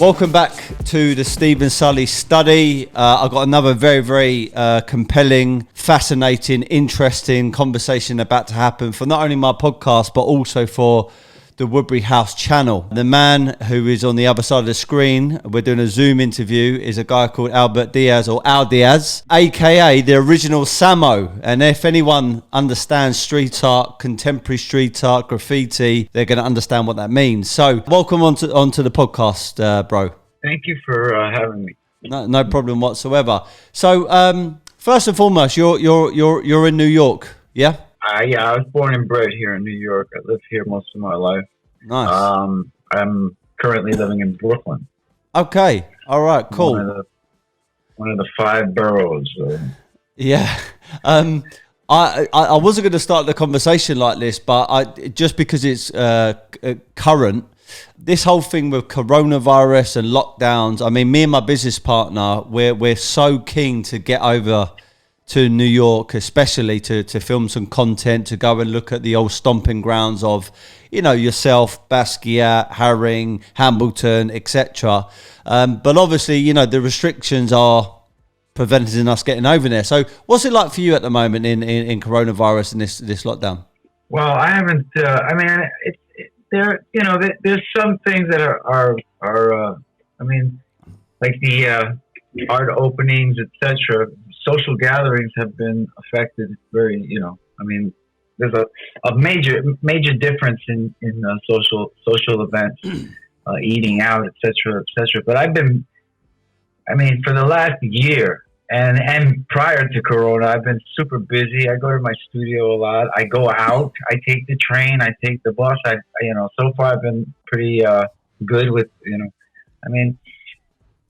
Welcome back to the Stephen Sully study. I've got another very compelling, fascinating, interesting conversation about to happen for not only my podcast, but also for the Woodbury House channel. The man who is on the other side of the screen, we're doing a Zoom interview, is a guy called Al-Diaz, or Al-Diaz, aka the original Samo. And if anyone understands street art, contemporary street art, graffiti, they're going to understand what that means. So welcome onto the podcast, bro. Thank you for having me. No problem whatsoever. So first and foremost, you're in New York, yeah? Yeah, I was born and bred here in New York. I lived here most of my life. Nice. I'm currently living in Brooklyn. Okay. All right. Cool. One of the five boroughs. Yeah. I wasn't going to start the conversation like this, but just because it's current, this whole thing with coronavirus and lockdowns. I mean, me and my business partner, we're so keen to get over to New York, especially to film some content, to go and look at the old stomping grounds of, yourself, Basquiat, Haring, Hambleton, etc. But obviously, the restrictions are preventing us getting over there. So what's it like for you at the moment in coronavirus and this lockdown? Well, I haven't, there's some things that are like the art openings, etc. Social gatherings have been affected very, there's a major difference in social events, eating out, etc. But for the last year and prior to Corona, I've been super busy. I go to my studio a lot. I go out. I take the train. I take the bus. So far I've been pretty good with,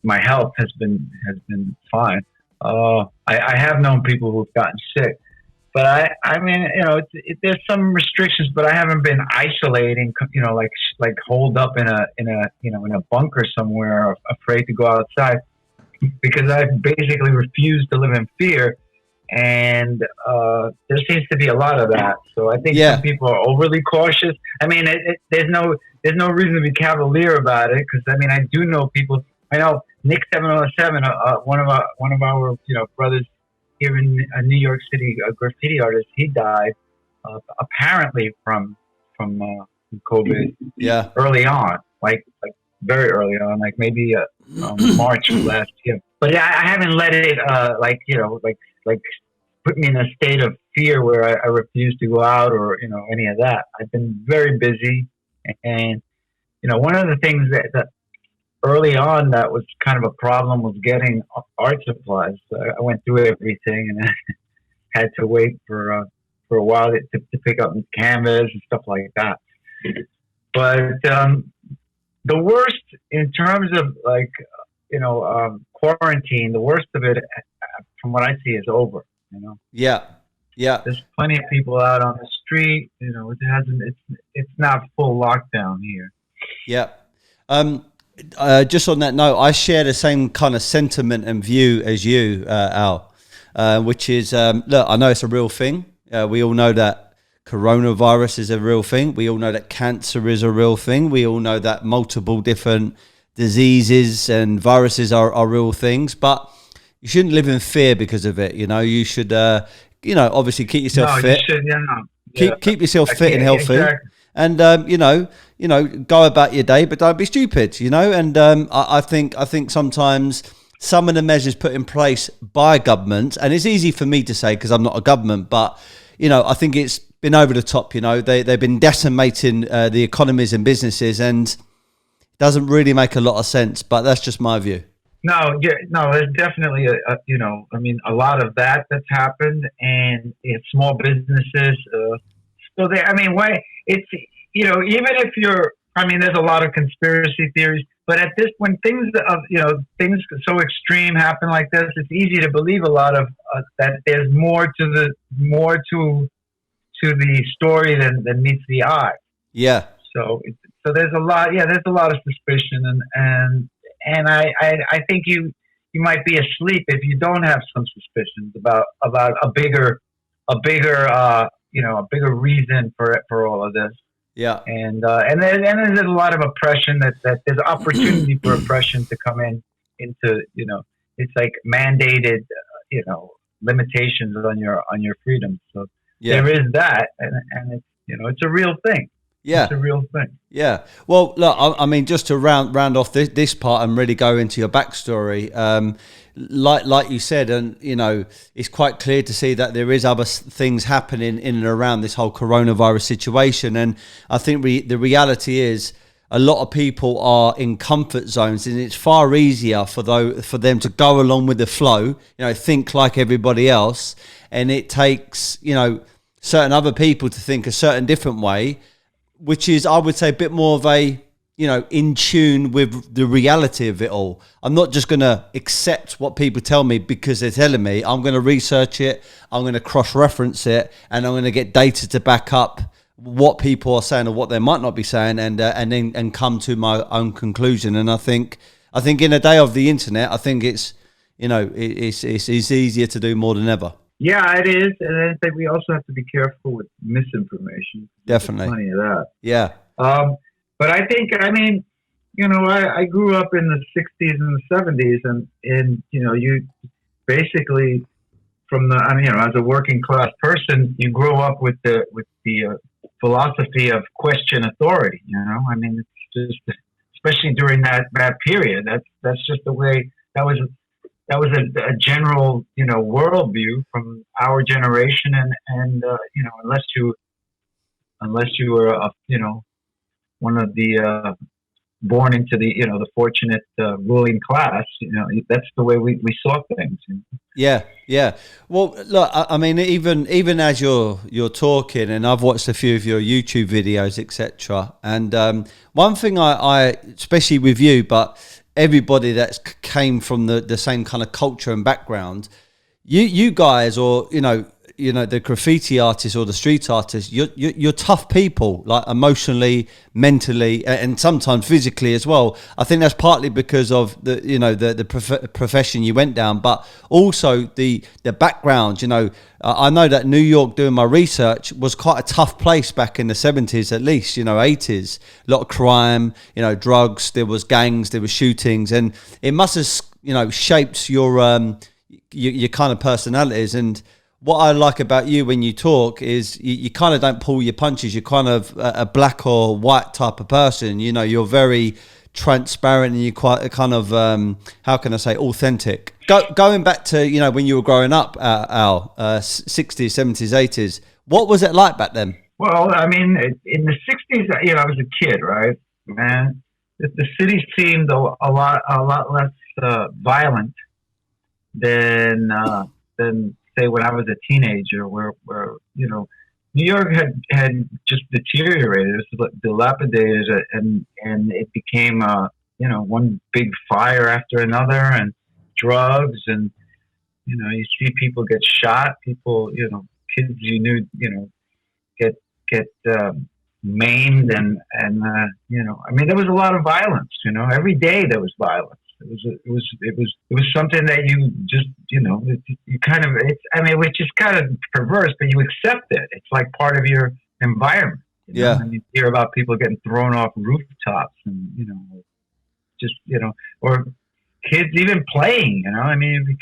my health has been fine. I have known people who've gotten sick, but there's some restrictions, but I haven't been isolating, like holed up in a bunker somewhere, afraid to go outside, because I basically refuse to live in fear. And there seems to be a lot of that. So I think some people are overly cautious. There's no reason to be cavalier about it, because I do know people. I know Nick 707, one of our brothers here in New York City, a graffiti artist. He died apparently from COVID. Yeah. Early on, like very early on, like maybe March of last year. But I haven't let it put me in a state of fear where I refuse to go out or any of that. I've been very busy, and one of the things that early on that was kind of a problem was getting art supplies. I went through everything and had to wait for a while to pick up canvas and stuff like that. But the worst in terms of quarantine, the worst of it, from what I see, is over. Yeah. There's plenty of people out on the street. It's not full lockdown here. Yeah. Just on that note, I share the same kind of sentiment and view as you, Al, which is, look, I know it's a real thing. We all know that coronavirus is a real thing. We all know that cancer is a real thing. We all know that multiple different diseases and viruses are real things, but you shouldn't live in fear because of it. You should, obviously keep yourself fit. Keep yourself fit and healthy. Exactly. And go about your day, but don't be stupid. And I think sometimes some of the measures put in place by governments, and it's easy for me to say because I'm not a government, but I think it's been over the top. They've been decimating the economies and businesses, and it doesn't really make a lot of sense. But that's just my view. No, there's definitely a lot of that's happened, and small businesses. So it's, even if you're, there's a lot of conspiracy theories, but at this, when things so extreme happen like this, it's easy to believe a lot of that there's more to the story than meets the eye. Yeah. So there's a lot of suspicion, and I think you might be asleep if you don't have some suspicions about a bigger reason for all of this. Yeah. And then there's a lot of oppression that there's opportunity for oppression to come into, it's like mandated, limitations on your freedom. So Yeah. there is that, and it's a real thing. Yeah. It's a real thing. Yeah. Well, look, I mean, just to round off this part and really go into your backstory, like you said, and it's quite clear to see that there is other things happening in and around this whole coronavirus situation, and I think the reality is a lot of people are in comfort zones, and it's far easier for them to go along with the flow, think like everybody else, and it takes certain other people to think a certain different way, which is, I would say, a bit more of a, in tune with the reality of it all. I'm not just going to accept what people tell me because they're telling me. I'm going to research it. I'm going to cross-reference it, and I'm going to get data to back up what people are saying or what they might not be saying, and then come to my own conclusion. And I think in a day of the internet, I think it's easier to do more than ever. Yeah, it is, and I think we also have to be careful with misinformation. Definitely, there's plenty of that. Yeah. But I think, I grew up in the '60s and the '70s, and you basically as a working class person, you grow up with the philosophy of question authority. It's just, especially during that period. That's just the way that was. That was a general, worldview from our generation, and unless you were, one of the born into the fortunate ruling class, that's the way we saw things. Yeah, yeah. Well, look, I mean, even as you're talking, and I've watched a few of your YouTube videos, etc. And one thing I especially with you, but everybody that's came from the same kind of culture and background, you guys, or the graffiti artists or the street artists, you're tough people, like emotionally, mentally, and sometimes physically as well. I think that's partly because of the profession you went down, but also the background. I know that New York, doing my research, was quite a tough place back in the 70s, at least, 80s. A lot of crime, drugs, there was gangs, there was shootings, and it must have, shaped your kind of personalities. And what I like about you when you talk is you kind of don't pull your punches. You're kind of a black or white type of person. You're very transparent, and you're quite a kind of, how can I say, authentic. Going back to, when you were growing up, Al, 60s, 70s, 80s, what was it like back then? Well, I mean, in the '60s, I was a kid, right? And the city seemed a lot less violent than say when I was a teenager, where New York had just deteriorated. It was dilapidated, and it became one big fire after another, and drugs, and you see people get shot, people kids get maimed, and I mean, there was a lot of violence. Every day there was violence. It was something that you just you kind of, which is kind of perverse, but you accept it. It's like part of your environment. Yeah. And you hear about people getting thrown off rooftops, and just or kids even playing.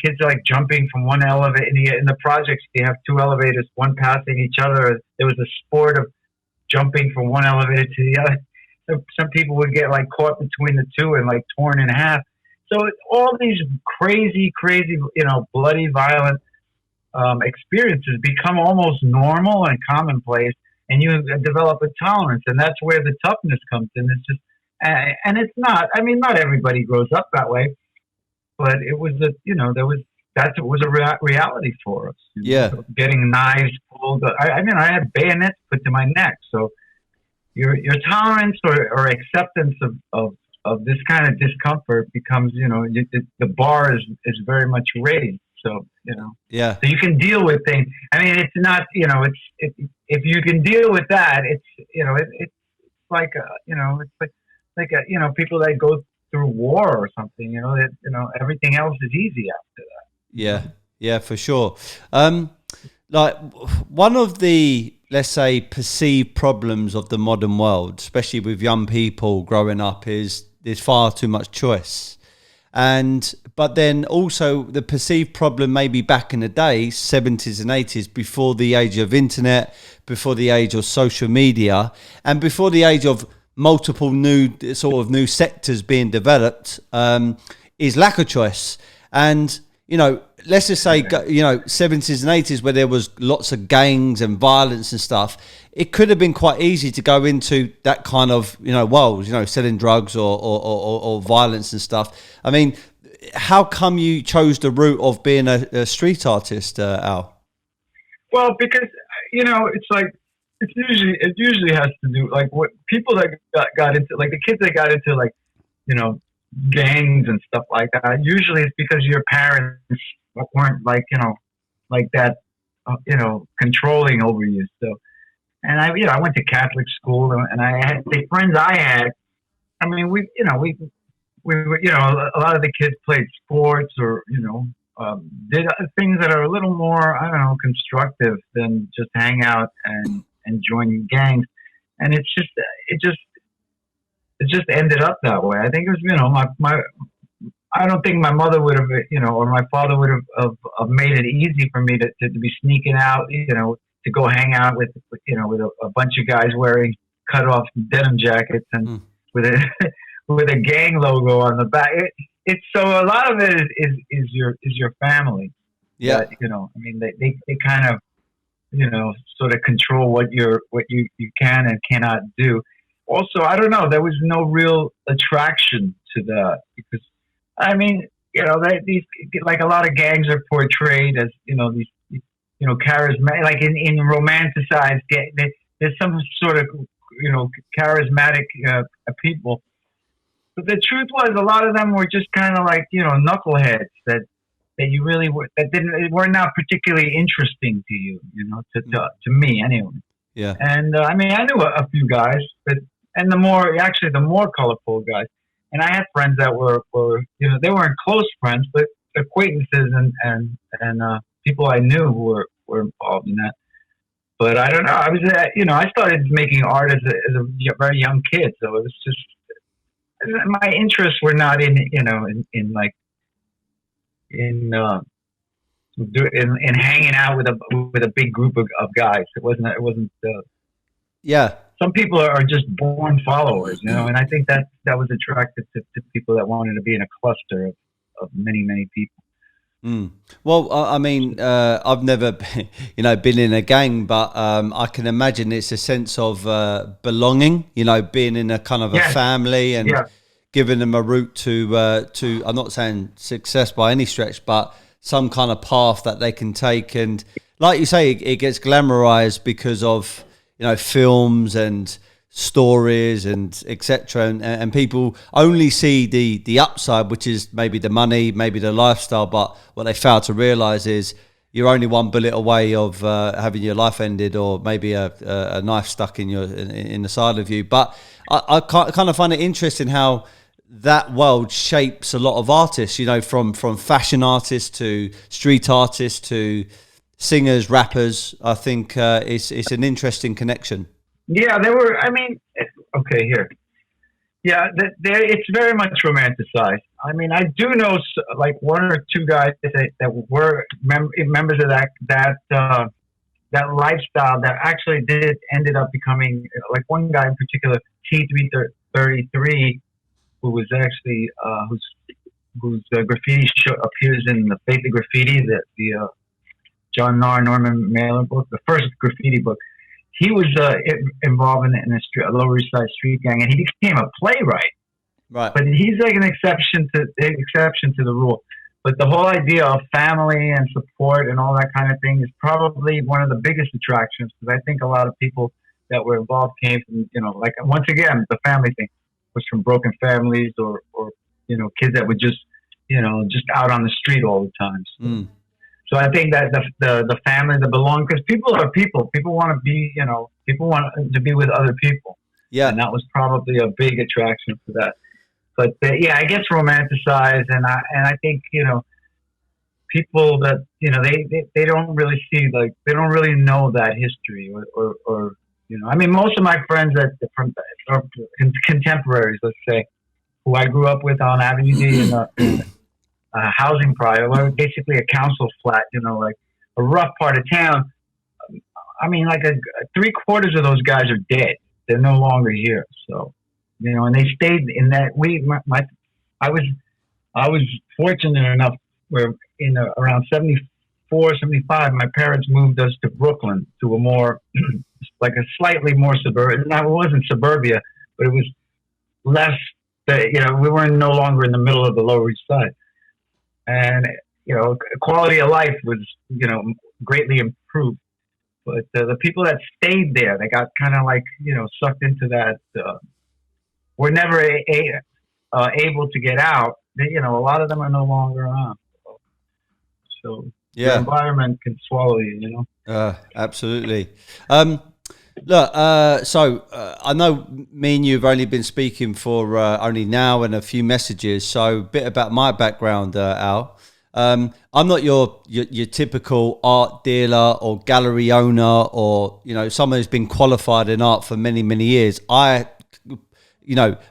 Kids are like jumping from one elevator in the projects. You have two elevators, one passing each other. There was a sport of jumping from one elevator to the other. So some people would get like caught between the two and like torn in half. So all these crazy, bloody, violent experiences become almost normal and commonplace, and you develop a tolerance, and that's where the toughness comes in. It's just, and it's not. I mean, not everybody grows up that way, but it was it was a reality for us. Yeah, getting knives pulled. I had bayonets put to my neck. So your tolerance or acceptance of this kind of discomfort becomes, the bar is very much raised. So, yeah. So you can deal with things. I mean, it's not, if you can deal with that, it's like, people that go through war or something, everything else is easy after that. Yeah. Yeah, for sure. Like one of the let's say, perceived problems of the modern world, especially with young people growing up, is there's far too much choice. But then also the perceived problem maybe back in the day, 70s and 80s, before the age of internet, before the age of social media, and before the age of multiple new sectors being developed, is lack of choice. And, let's just say, 70s and 80s, where there was lots of gangs and violence and stuff, it could have been quite easy to go into that kind of, world, selling drugs or violence and stuff. I mean, how come you chose the route of being a street artist, Al? Well, because, it's like, it usually has to do, like, what people that got into, like, the kids that got into, like, gangs and stuff like that, usually it's because your parents weren't like, like that, controlling over you. So, and I went to Catholic school, and I had the friends I had. I mean, we were, a lot of the kids played sports or, did things that are a little more, I don't know, constructive than just hang out and join gangs. And it just ended up that way. I think it was, I don't think my mother would have, or my father would have made it easy for me to be sneaking out, to go hang out with a bunch of guys wearing cut off denim jackets and with a gang logo on the back. It's so a lot of it is your family. Yeah. That, I mean, they kind of, sort of control what you can and cannot do. Also, I don't know, there was no real attraction to that because, I mean, these, like a lot of gangs are portrayed as, these, charismatic, like in romanticized, there's some sort of, charismatic people. But the truth was, a lot of them were just kind of like, knuckleheads that you really were not particularly interesting to you, to me anyway. Yeah. And I mean, I knew a few guys, and the more colorful guys. And I had friends that were they weren't close friends, but acquaintances and people I knew who were involved in that. But I don't know. I was, I started making art as a very young kid, so it was just my interests were not in hanging out with a big group of guys. It wasn't. Yeah. Some people are just born followers, and I think that was attractive to people that wanted to be in a cluster of many, many people. Mm. Well, I mean, I've never, been in a gang, but I can imagine it's a sense of belonging, being in a kind of a family and giving them a route to. I'm not saying success by any stretch, but some kind of path that they can take. And like you say, it gets glamorized because of films and stories and etc. And people only see the upside, which is maybe the money, maybe the lifestyle, but what they fail to realize is you're only one bullet away of having your life ended, or maybe a knife stuck in the side of you. But I kind of find it interesting how that world shapes a lot of artists, from fashion artists to street artists to singers, rappers. I think it's an interesting connection. Yeah, there were. I mean, okay, here. Yeah, it's very much romanticized. I mean, I do know like one or two guys that were members of that lifestyle that actually ended up becoming, like one guy in particular, T333, who was actually whose graffiti show appears in the Faith of Graffiti, the John Norman Mailer book, the first graffiti book. He was involved in a Lower East Side street gang, and he became a playwright. Right. But he's like an exception to the rule. But the whole idea of family and support and all that kind of thing is probably one of the biggest attractions, because I think a lot of people that were involved came from, like once again, the family thing was from broken families or kids that were just out on the street all the time. So I think that the family, the belonging, because people are people. People want to be, people want to be with other people. Yeah. And that was probably a big attraction for that. But yeah, it gets romanticized, and I think people that they don't really see, like, they don't really know that history, or I mean, most of my friends from are contemporaries, let's say, who I grew up with on Avenue D in a housing project, or basically a council flat, like a rough part of town. I mean, like three-quarters of those guys are dead. They're no longer here. So, and they stayed in that. I was fortunate enough where around 74, 75, my parents moved us to Brooklyn, to a more, like a slightly more suburban. Now, it wasn't suburbia, but it was less, we were no longer in the middle of the Lower East Side. And, quality of life was, greatly improved. But the people that stayed there, they got kind of like, sucked into that, were never able to get out. A lot of them are no longer on. So the environment can swallow you, Absolutely. Look, so I know me and you have only been speaking for only now and a few messages. So a bit about my background, Al. I'm not your typical art dealer or gallery owner, or someone who's been qualified in art for many, many years. I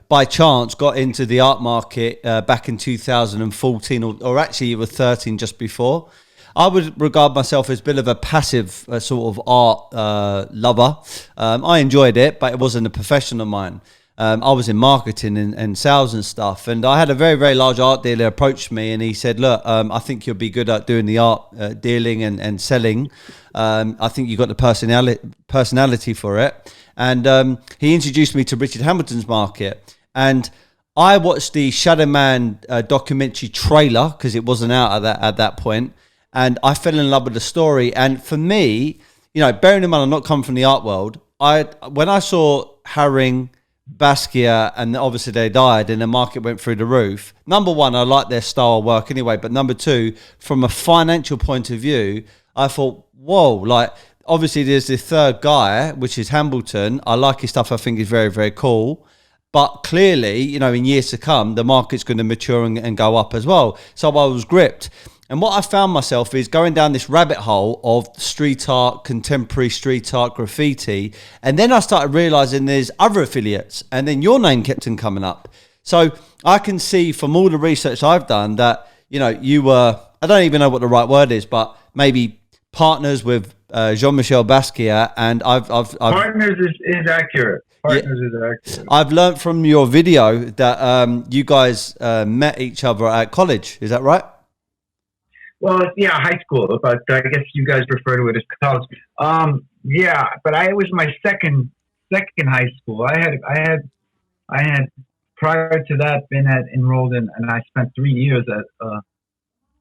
by chance got into the art market back in 2014, or actually it was 13, just before. I would regard myself as a bit of a passive sort of art lover. I enjoyed it, but it wasn't a profession of mine. I was in marketing and sales and stuff, and I had a very, very large art dealer approach me, and he said, look, I think you'll be good at doing the art dealing and selling. I think you've got the personality for it. And he introduced me to Richard Hamilton's market. And I watched the Shadow Man documentary trailer, because it wasn't out at that point, and I fell in love with the story. And for me, bearing in mind I'm not coming from the art world, when I saw Haring, Basquiat, and obviously they died and the market went through the roof. Number one, I like their style of work anyway, but number two, from a financial point of view, I thought, whoa, like, obviously there's this third guy, which is Hamilton. I like his stuff. I think he's very, very cool. But clearly, in years to come, the market's going to mature and go up as well. So I was gripped. And what I found myself is going down this rabbit hole of street art, contemporary street art, graffiti. And then I started realizing there's other affiliates. And then your name kept on coming up. So I can see from all the research I've done that, you were, I don't even know what the right word is, but maybe partners with Jean Michel Basquiat. And I've partners is accurate. Partners is accurate. I've learned from your video that you guys met each other at college. Is that right? Well, yeah, high school, but I guess you guys refer to it as college. Yeah, but it was my second high school. I had prior to that been enrolled in, and I spent 3 years at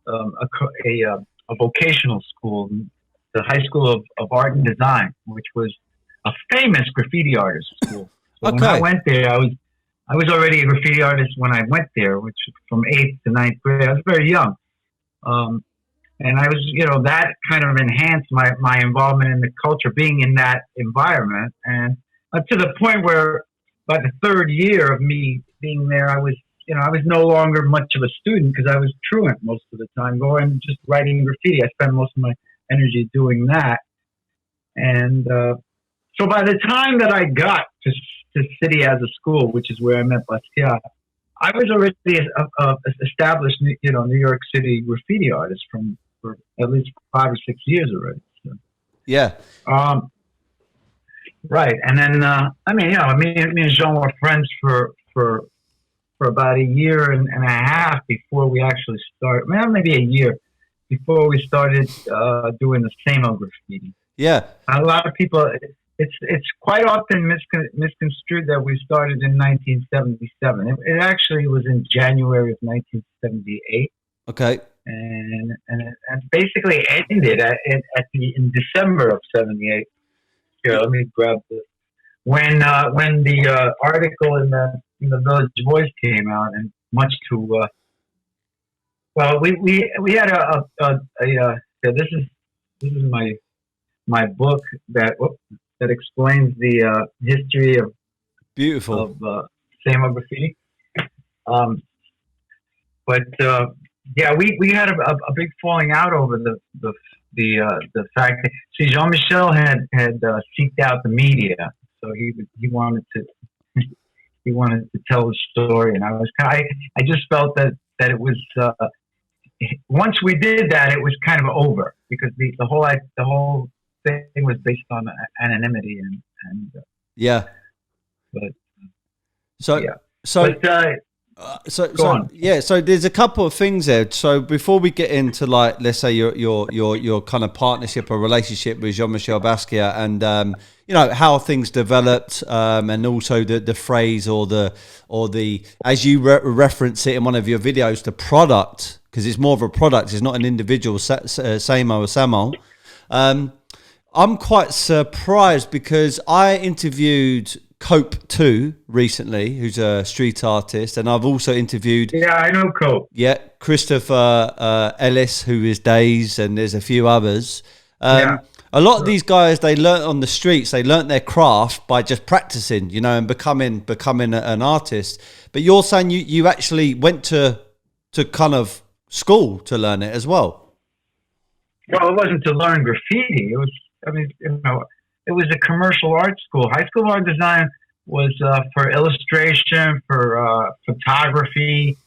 a vocational school, the High School of Art and Design, which was a famous graffiti artist school. So when I went there, I was already a graffiti artist when I went there, which from 8th to 9th grade. I was very young. And I was, that kind of enhanced my involvement in the culture, being in that environment. And to the point where by the third year of me being there, I was no longer much of a student, because I was truant most of the time, going just writing graffiti. I spent most of my energy doing that. And so by the time that I got to City as a school, which is where I met Basquiat, I was already established, New York City graffiti artist for at least 5 or 6 years already. So. Yeah. Right. And then, me and Jean were friends for about a year and a half before we actually started. Maybe a year before we started doing the same old graffiti. Yeah. A lot of people, it's quite often misconstrued that we started in 1977. It actually was in January of 1978. Okay. And basically ended in December of 78. Here, let me grab this. When the article in the Village Voice came out, and much to we had this is my book that explains the history of beautiful of Samo graffiti. But Yeah, we had a big falling out over the fact that, see, Jean Michel had seeked out the media, so he wanted to he wanted to tell the story, and I just felt that it was once we did that, it was kind of over, because the whole thing was based on anonymity, and Yeah. but So yeah, so but go so on. yeah, so there's a couple of things there. So before we get into, like, let's say your kind of partnership or relationship with Jean Michel Basquiat, and you know, how things developed, and also the phrase or the as you reference it in one of your videos, the product, because it's more of a product, it's not an individual Samo or Samo. I'm quite surprised because I interviewed Cope 2 recently, who's a street artist, and I've also interviewed, Yeah, I know Cope. yeah, Christopher Ellis, who is Days, and there's a few others. Yeah, A lot of these guys, they learnt on the streets, they learnt their craft by just practicing, you know, and becoming an artist. But you're saying you actually went to kind of school to learn it as well. well, it wasn't to learn graffiti. It was, I mean, you know, it was a commercial art school. High school art design was for illustration, for photography,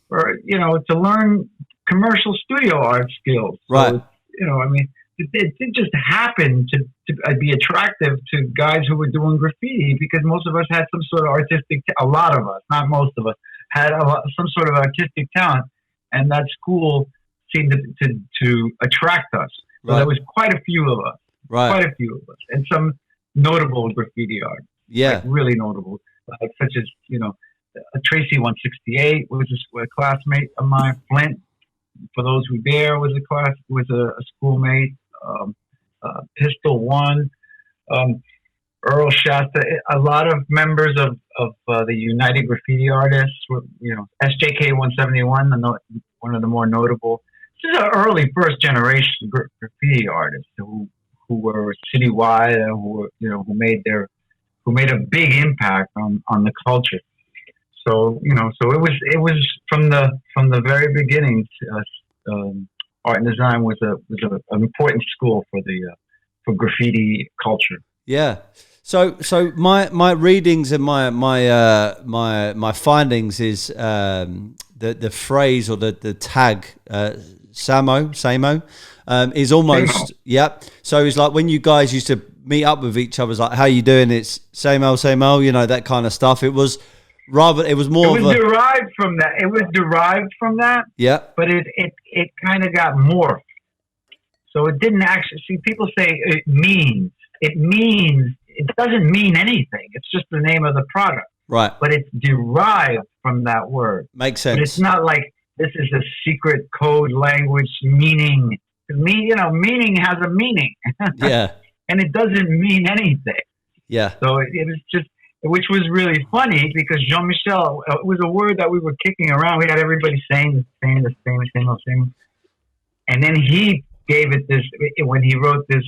or, you know, to learn commercial studio art skills. Right. So, you know, I mean, it just happened to be attractive to guys who were doing graffiti, because most of us had some sort of artistic, a lot of us, not most of us, had some sort of artistic talent, and that school seemed to attract us. So Right. there was quite a few of us. Right. Quite a few of us, and some notable graffiti art, Yeah. like really notable, like such as, you know, Tracy 168 was a classmate of mine. Flint, for those who dare, was a schoolmate. Pistol One, Earl Shasta, a lot of members of the United Graffiti Artists were, you know, SJK 171, one of the more notable. This is an early first generation graffiti artists who were citywide, and who made a big impact on the culture. So, you know, so it was from the very beginning. Art and design was an important school for graffiti culture. Yeah. So my readings and my findings is the phrase or the tag Samo is almost Samo. Yep. So it's like when you guys used to meet up with each other, it's like, how you doing? It's same old, you know, that kind of stuff. It was more It was derived from that. It was derived from that. Yeah. But it kind of got morphed. So it didn't actually, see, people say it means. It doesn't mean anything. It's just the name of the product. Right. But it's derived from that word. Makes sense. But it's not like this is a secret code language meaning. Meaning has a meaning. Yeah. And it doesn't mean anything. Yeah. So it was just, which was really funny, because Jean Michel, it was a word that we were kicking around. We had everybody saying the same. And then he gave it this, when he wrote this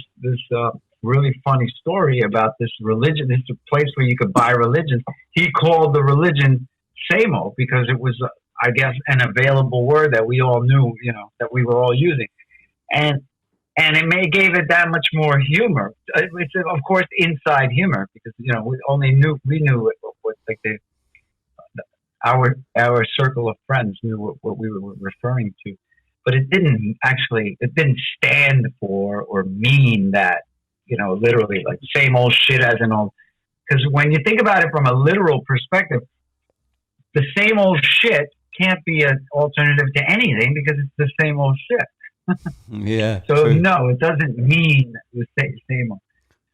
really funny story about this religion, this place where you could buy religions. He called the religion Samo, because it was, I guess, an available word that we all knew, you know, that we were all using. And it gave it that much more humor. It's, of course, inside humor, because, you know, we knew what like our circle of friends knew what we were referring to, but it didn't stand for or mean that, you know, literally, like same old shit as an old. Because when you think about it from a literal perspective, the same old shit can't be an alternative to anything, because it's the same old shit. Yeah. So true. no, it doesn't mean the same.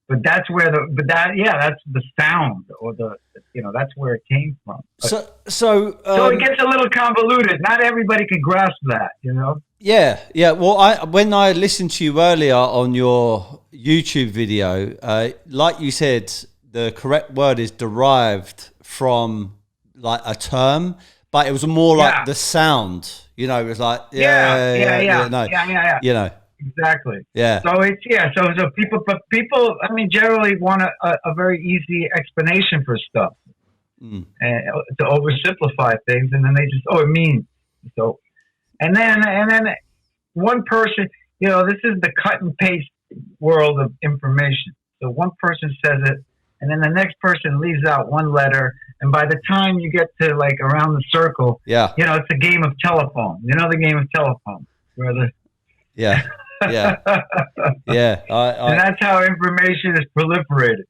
But that's where that's the sound, or that's where it came from. But, so it gets a little convoluted. Not everybody can grasp that, you know. Yeah. Well, when I listened to you earlier on your YouTube video, like you said, the correct word is derived from like a term, but it was more like the sound. You know, it was like you know. Exactly. Yeah. So it's so people I mean, generally want a very easy explanation for stuff, and to oversimplify things, and then they just it means so. And then one person, this is the cut and paste world of information. So one person says it, and then the next person leaves out one letter, and by the time you get to like around the circle, Yeah. it's a game of telephone. You know the game of telephone, where the Yeah. Yeah. Yeah. and that's how information is proliferated,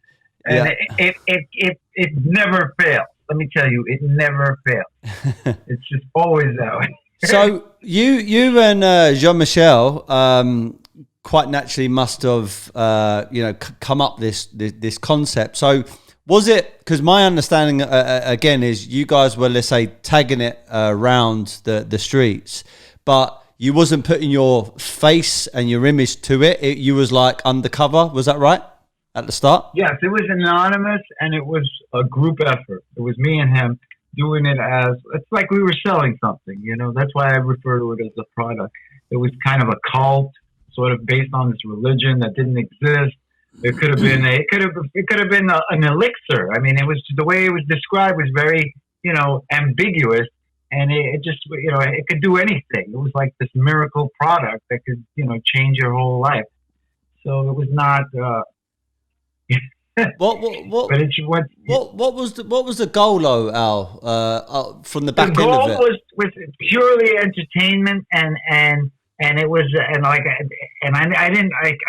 and Yeah. it never fails. Let me tell you, it never fails. It's just always that way. So you and Jean Michel quite naturally must have come up this concept. So was it, because my understanding again is you guys were, let's say, tagging it around the streets, but you wasn't putting your face and your image to it. You was like undercover. Was that right at the start? Yes, it was anonymous, and it was a group effort. It was me and him doing it as, it's like we were selling something, that's why I refer to it as a product. It was kind of a cult, sort of based on this religion that didn't exist. It could have been an elixir. I mean, it was, the way it was described was very, ambiguous, and it just, it could do anything. It was like this miracle product that could, change your whole life. So it was not, What was the goal though, Al? From the back end of it, the goal was purely entertainment, and it was, I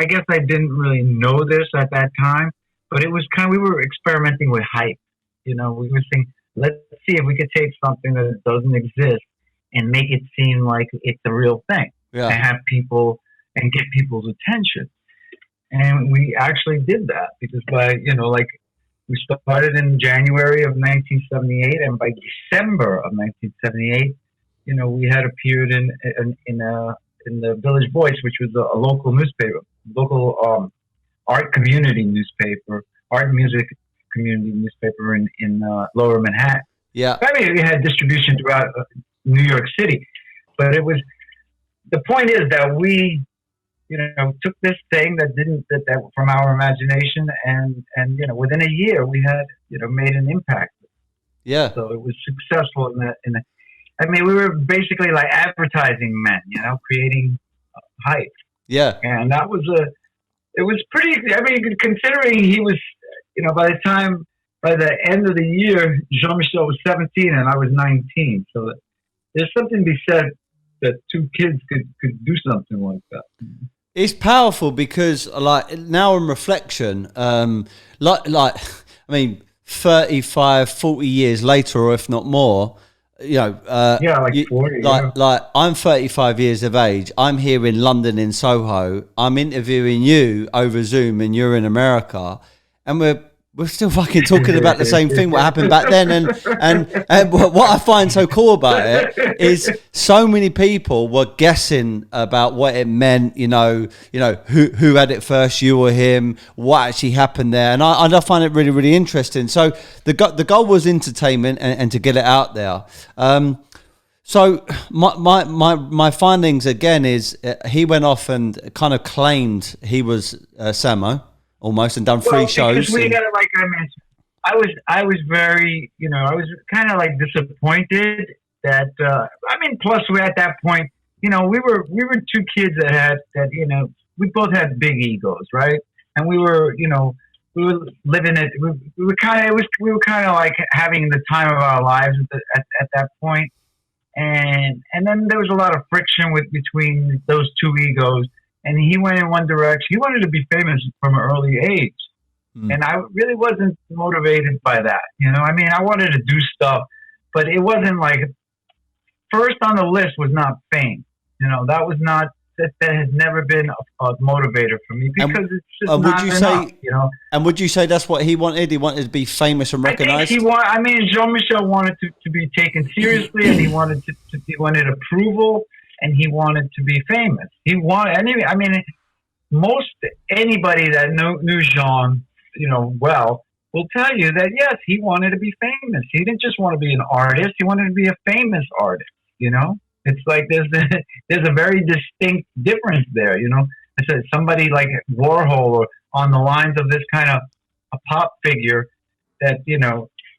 guess I didn't really know this at that time, but it was we were experimenting with hype. We were saying, let's see if we could take something that doesn't exist and make it seem like it's a real thing, yeah, and have people and get people's attention. And we actually did that because we started in January of 1978, and by December of 1978, we had appeared in the Village Voice, which was a local newspaper, art community newspaper, art and music community newspaper in Lower Manhattan. Yeah, I mean, we had distribution throughout New York City, but the point is that we, took this thing that from our imagination, and within a year we had, made an impact. Yeah. So it was successful I mean, we were basically like advertising men, creating hype. Yeah. And that was it was pretty, I mean, considering he was, by the end of the year, Jean Michel was 17 and I was 19. So there's something to be said that two kids could do something like that. It's powerful because, like, now in reflection, I mean, 35, 40 years later, or if not more, 40. Like I'm 35 years of age. I'm here in London in Soho. I'm interviewing you over Zoom, and you're in America, and we're still fucking talking about the same thing, what happened back then. And what I find so cool about it is so many people were guessing about what it meant, who had it first, you or him, what actually happened there. And I find it really, really interesting. So the goal was entertainment and to get it out there. So my findings again is he went off and kind of claimed he was Samo. Almost, and done 3 shows. Like I mentioned, I was very, I was kind of like disappointed that. Plus we at that point, we were 2 kids that we both had big egos, right? And we were living it. We were kind of like having the time of our lives at that point, and then there was a lot of friction between those 2 egos. And he went in one direction. He wanted to be famous from an early age. And I really wasn't motivated by that. I wanted to do stuff, but it wasn't like, first on the list was not fame. That was not, that has never been a motivator for me because it's just not enough, And would you say that's what he wanted? He wanted to be famous and recognized? Jean Michel wanted to be taken seriously, and he wanted wanted approval. And he wanted to be famous. Most anybody that knew Jean, well, will tell you that yes, he wanted to be famous. He didn't just want to be an artist; he wanted to be a famous artist. It's like there's a very distinct difference there. I said somebody like Warhol, or on the lines of this kind of a pop figure that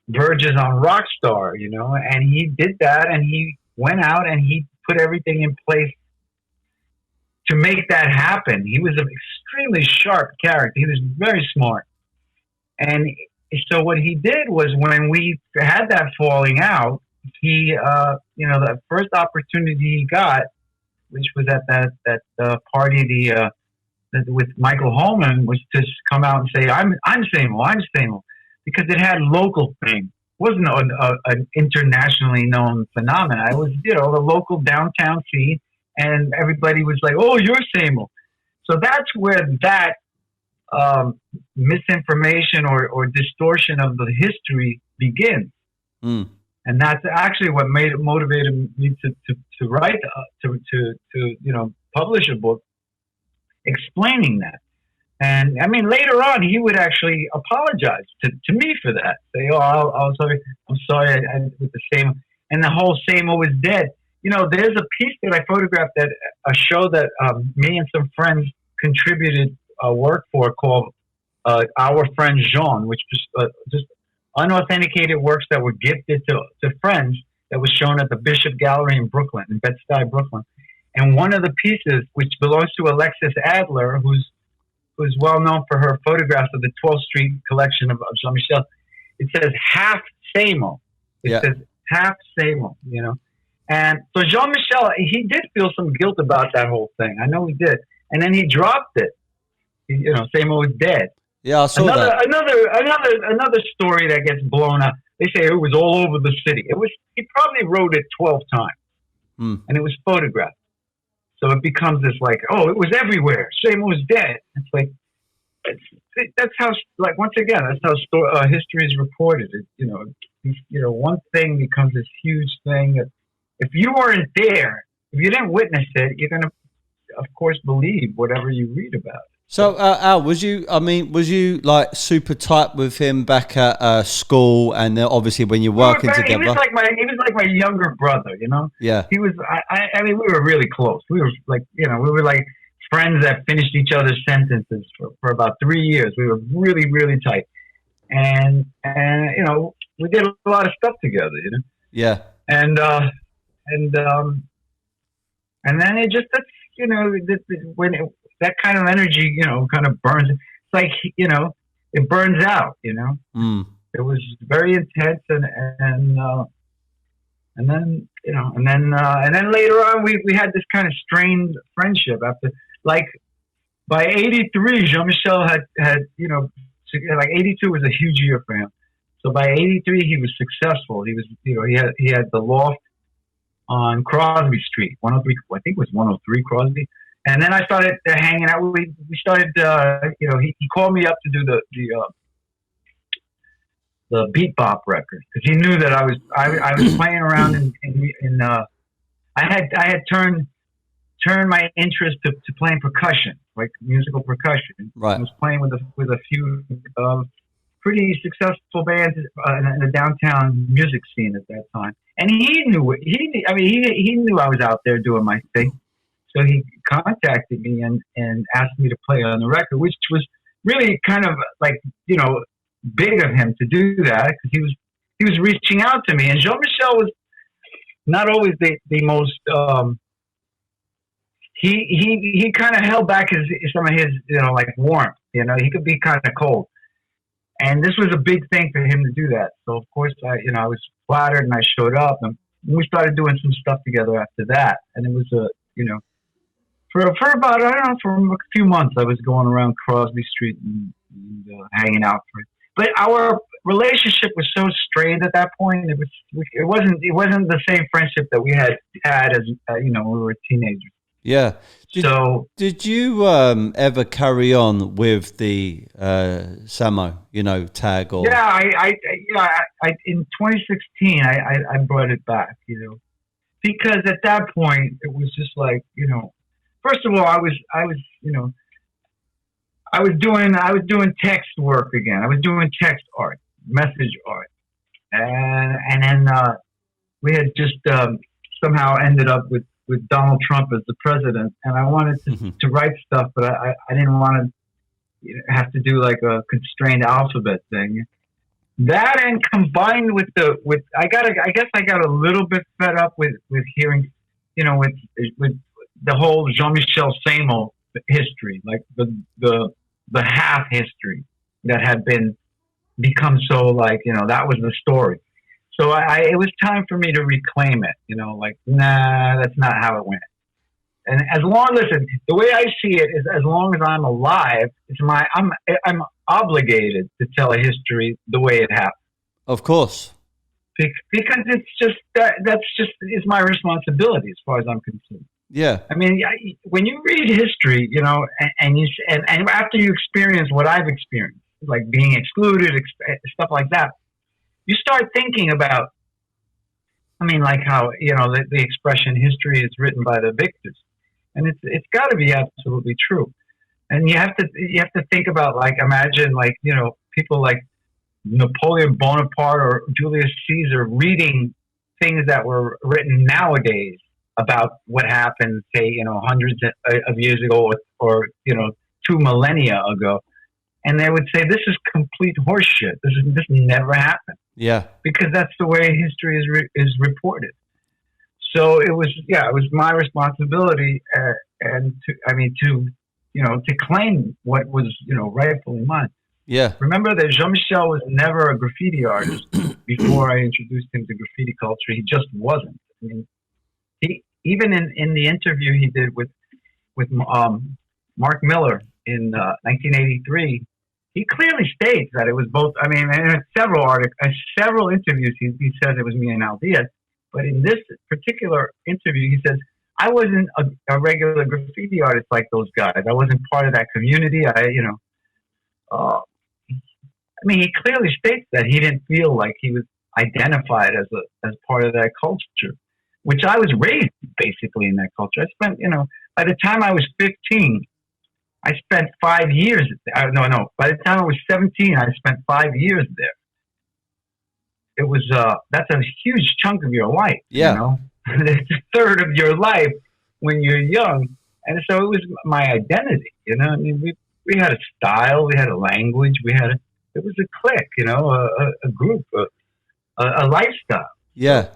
verges on rock star. And he did that, and he went out and he put everything in place to make that happen. He was an extremely sharp character. He was very smart. And so what he did was, when we had that falling out, he, the first opportunity he got, which was at that party, with Michael Holman, was to come out and say, I'm Samo, because it had local fame. It wasn't an internationally known phenomenon. It was, the local downtown scene, and everybody was like, oh, you're Samo. So that's where that misinformation or distortion of the history begins. Mm. And that's actually what motivated me to write, to publish a book explaining that. And I mean, later on, he would actually apologize to me for that. Say, "Oh, I'm sorry, I with the same." And the whole Samo is dead. There's a piece that I photographed, that a show that me and some friends contributed work for, called Our Friend Jean, which was just unauthenticated works that were gifted to friends, that was shown at the Bishop Gallery in Brooklyn, in Bed-Stuy, Brooklyn. And one of the pieces, which belongs to Alexis Adler, who's well known for her photographs of the 12th Street collection of Jean Michel, it says half Samo. It says half Samo, And so Jean Michel, he did feel some guilt about that whole thing. I know he did. And then he dropped it. Samo is dead. Yeah, I saw that. Another story that gets blown up. They say it was all over the city. He probably wrote it 12 times, and it was photographed. So it becomes this like, oh, it was everywhere. Samo was dead. It's like, that's how, like, once again, that's how history is reported. One thing becomes this huge thing that, if you weren't there, if you didn't witness it, you're gonna, of course, believe whatever you read about it. So, Al, was you like super tight with him back at school, and obviously when you're working together? He was like my younger brother, Yeah. He was. I mean, we were really close. We were like, we were like friends that finished each other's sentences for about 3 years. We were really, really tight, and we did a lot of stuff together, Yeah. And then it just, when that kind of energy, kind of burns. It's like, it burns out, Mm. It was very intense, and then later on, we had this kind of strained friendship after, like, by 83, Jean Michel had, like 82 was a huge year for him. So by 83, he was successful. He was, he had the loft on Crosby Street, 103, I think it was 103 Crosby. And then I started hanging out. We started, he called me up to do the beat bop record, because he knew that I was playing around I had turned my interest to playing percussion, like musical percussion. Right. I was playing with a few pretty successful bands in the downtown music scene at that time, and he knew it. He knew I was out there doing my thing. So he contacted me and asked me to play on the record, which was really kind of like, big of him to do that, because he was reaching out to me. And Jean Michel was not always the most. He kind of held back some of his like warmth. He could be kind of cold, and this was a big thing for him to do that. So of course I was flattered, and I showed up, and we started doing some stuff together after that. And it was for about, I don't know, for a few months, I was going around Crosby Street and hanging out for it. But our relationship was so strained at that point. It wasn't the same friendship that we had as when we were teenagers. Yeah. Did you ever carry on with the Samo, tag? Or yeah, I in 2016 I brought it back, because at that point it was just like, first of all, I was doing text work again. I was doing text art, message art, and then we had just somehow ended up with Donald Trump as the president, and I wanted to write stuff, but I didn't want to have to do like a constrained alphabet thing. That, and combined with I guess I got a little bit fed up with hearing with the whole Jean Michel Basquiat history, like the half history that had become so like that was the story. So it was time for me to reclaim it. Like nah, that's not how it went. And listen, the way I see it is, as long as I'm alive, I'm obligated to tell a history the way it happened. Of course. Because it's just it's my responsibility as far as I'm concerned. Yeah. I mean, when you read history, and after you experience what I've experienced, like being excluded, stuff like that, you start thinking about. I mean, like how the expression "history is written by the victors," and it's got to be absolutely true. And you have to think about, like, imagine, like, people like Napoleon Bonaparte or Julius Caesar reading things that were written nowadays about what happened, say, hundreds of years ago or 2 millennia ago. And they would say, this is complete horseshit. This never happened. Yeah. Because that's the way history is reported. So it was my responsibility to claim what was, rightfully mine. Yeah. Remember that Jean Michel was never a graffiti artist before I introduced him to graffiti culture. He just wasn't. I mean, he even in the interview he did with Mark Miller in 1983, he clearly states that it was both. I mean, in several interviews, he says it was me and Al-Diaz. But in this particular interview, he says, I wasn't a regular graffiti artist like those guys. I wasn't part of that community. He clearly states that he didn't feel like he was identified as part of that culture, which I was raised basically in that culture. I spent, by the time I was 15, I spent 5 years. No. By the time I was 17, I spent 5 years there. It was that's a huge chunk of your life. Yeah. It's a third of your life when you're young, and so it was my identity. I mean, we had a style, we had a language, it was a clique, a group, a lifestyle. Yeah.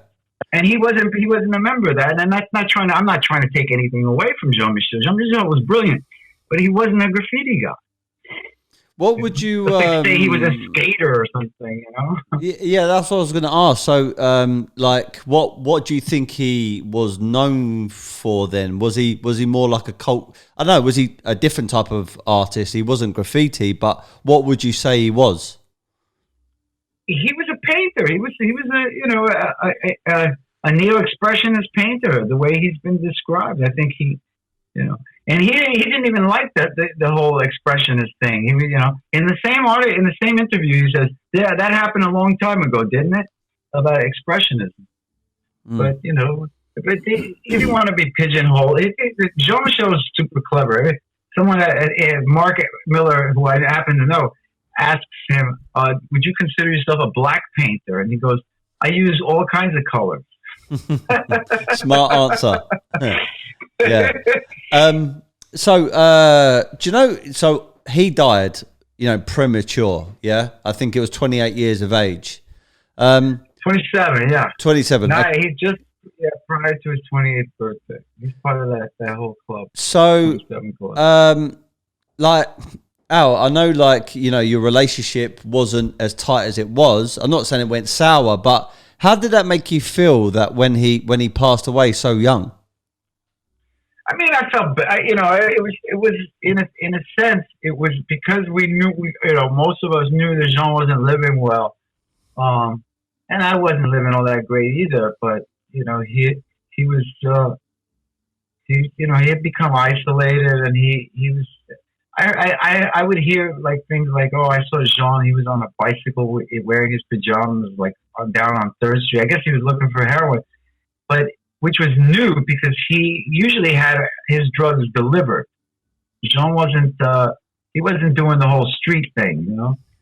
And he wasn't a member of that, and I'm not trying to take anything away from Jean Michel. Jean Michel was brilliant, but he wasn't a graffiti guy. What would you say he was a skater or something, Yeah, that's what I was going to ask. So, what do you think he was known for then? Was he more like a cult? I don't know. Was he a different type of artist? He wasn't graffiti, but what would you say he was? He was a painter. He was a neo-expressionist painter, the way he's been described. I think and he didn't even like the whole expressionist thing. He in the same interview, he says, "Yeah, that happened a long time ago, didn't it?" About expressionism. But he didn't want to be pigeonholed. Jean Michel was super clever. Someone, Mark Miller, who I happen to know, asks him, "Would you consider yourself a black painter?" And he goes, "I use all kinds of colors." Smart answer. Yeah. So do you know? So he died, premature. Yeah, I think it was 28 years of age. 27. Yeah. 27. No, he just prior to his 28th birthday. He's part of that whole club. So, club. Al, I know, your relationship wasn't as tight as it was. I'm not saying it went sour, but how did that make you feel that when he passed away so young? I mean, I felt, it was in a sense, it was because we knew, most of us knew that Jean wasn't living well, and I wasn't living all that great either. But he was, he had become isolated, and he was. I would hear like things like, "Oh, I saw Jean. He was on a bicycle wearing his pajamas, like down on 3rd Street. I guess he was looking for heroin, but." Which was new because he usually had his drugs delivered. Jean wasn't doing the whole street thing,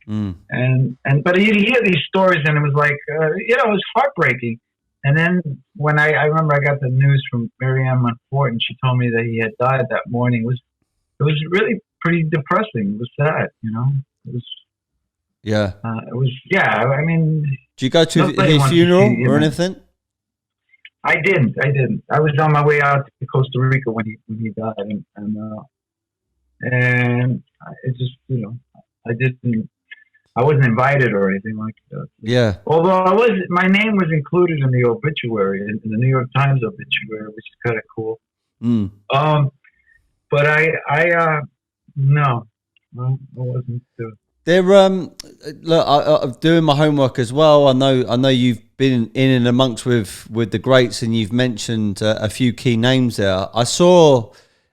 but he'd hear these stories and it was like, it was heartbreaking. And then when I remember I got the news from Marianne Montfort and she told me that he had died that morning, it was really pretty depressing. It was sad, it was. Yeah. It was, I mean. Did you go to his funeral or anything? I didn't. I didn't. I was on my way out to Costa Rica when he died, and it just I didn't. I wasn't invited or anything like that. Yeah. Although my name was included in the obituary, in the New York Times obituary, which is kind of cool. Mm. But no, I wasn't. They're look, I'm doing my homework as well. I know you've been in and amongst with the greats, and you've mentioned a few key names there. I saw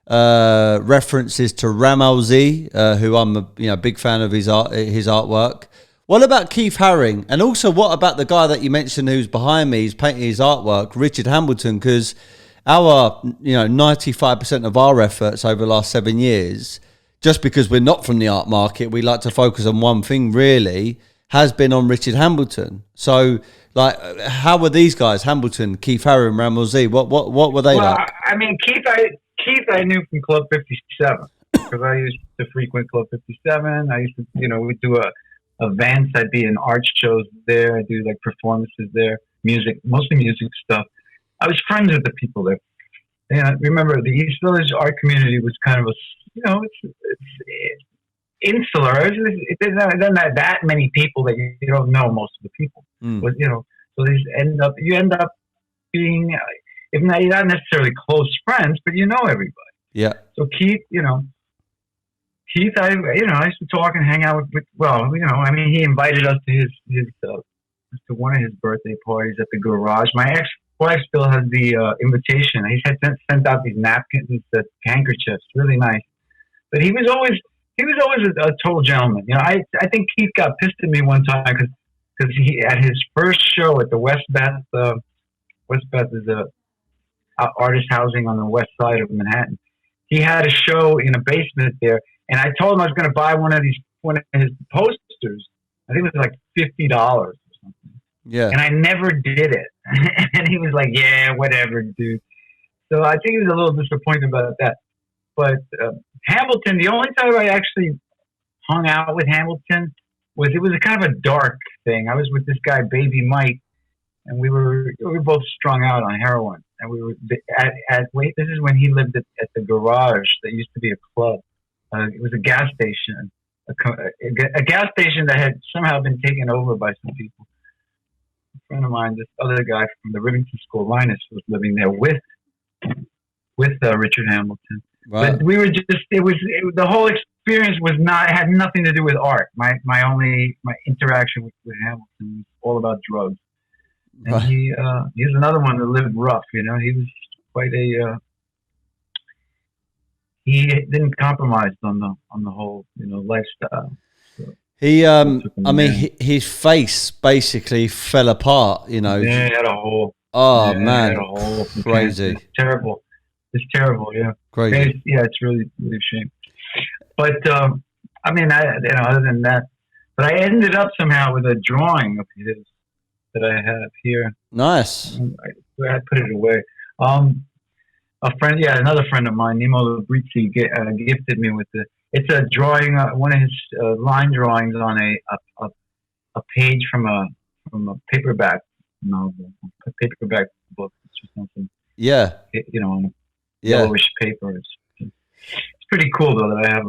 references to Ramal Z, who I'm a big fan of his artwork. What about Keith Haring? And also, what about the guy that you mentioned who's behind me? He's painting his artwork, Richard Hambleton, because our 95% of our efforts over the last 7 years, just because we're not from the art market, we like to focus on one thing really, has been on Richard Hambleton. So, like, how were these guys, Hambleton, Keith Haring, Ramal Z? What were they like? I mean, Keith I knew from Club 57 because I used to frequent Club 57. I used to, we'd do events. I'd be in art shows there. I'd do like performances there, music, mostly music stuff. I was friends with the people there. And remember, the East Village art community was kind of it's insular. There's not that many people that you don't know most of the people. But, so you end up being, if not, you're not necessarily close friends, but you know everybody. Yeah. So Keith, I used to talk and hang out with he invited us to to one of his birthday parties at the garage. My ex-wife still has the invitation. He had sent out these napkins, these handkerchiefs, really nice. But he was always a total gentleman. I think Keith got pissed at me one time because he at his first show at the West Bath is a artist housing on the west side of Manhattan. He had a show in a basement there, and I told him I was going to buy one of his posters. I think it was like $50 or something. Yeah. And I never did it. And he was like, "Yeah, whatever, dude." So I think he was a little disappointed about that. But Hamilton, the only time I actually hung out with Hamilton was a kind of a dark thing. I was with this guy, Baby Mike, and we were both strung out on heroin. And we were this is when he lived at the garage that used to be a club. It was a gas station, a gas station that had somehow been taken over by some people. A friend of mine, this other guy from the Rivington School, Linus, was living there with Richard Hamilton. Right. But we were just the whole experience had nothing to do with art. My interaction with Hamilton was all about drugs. And right. He's another one that lived rough, He was quite he didn't compromise on the whole, lifestyle. So his face basically fell apart, Yeah, he had a hole. Oh yeah, man, he had a hole. crazy. It's terrible. Yeah. Crazy. It's really, really a shame. But other than that, but I ended up somehow with a drawing of his that I have here. Nice. I put it away. Another friend of mine, Nemo Labrizzi, gifted me with it's a drawing, one of his line drawings on a page from a paperback novel, a paperback book or something. Yeah. On a yellowish paper. It's pretty cool though that I have.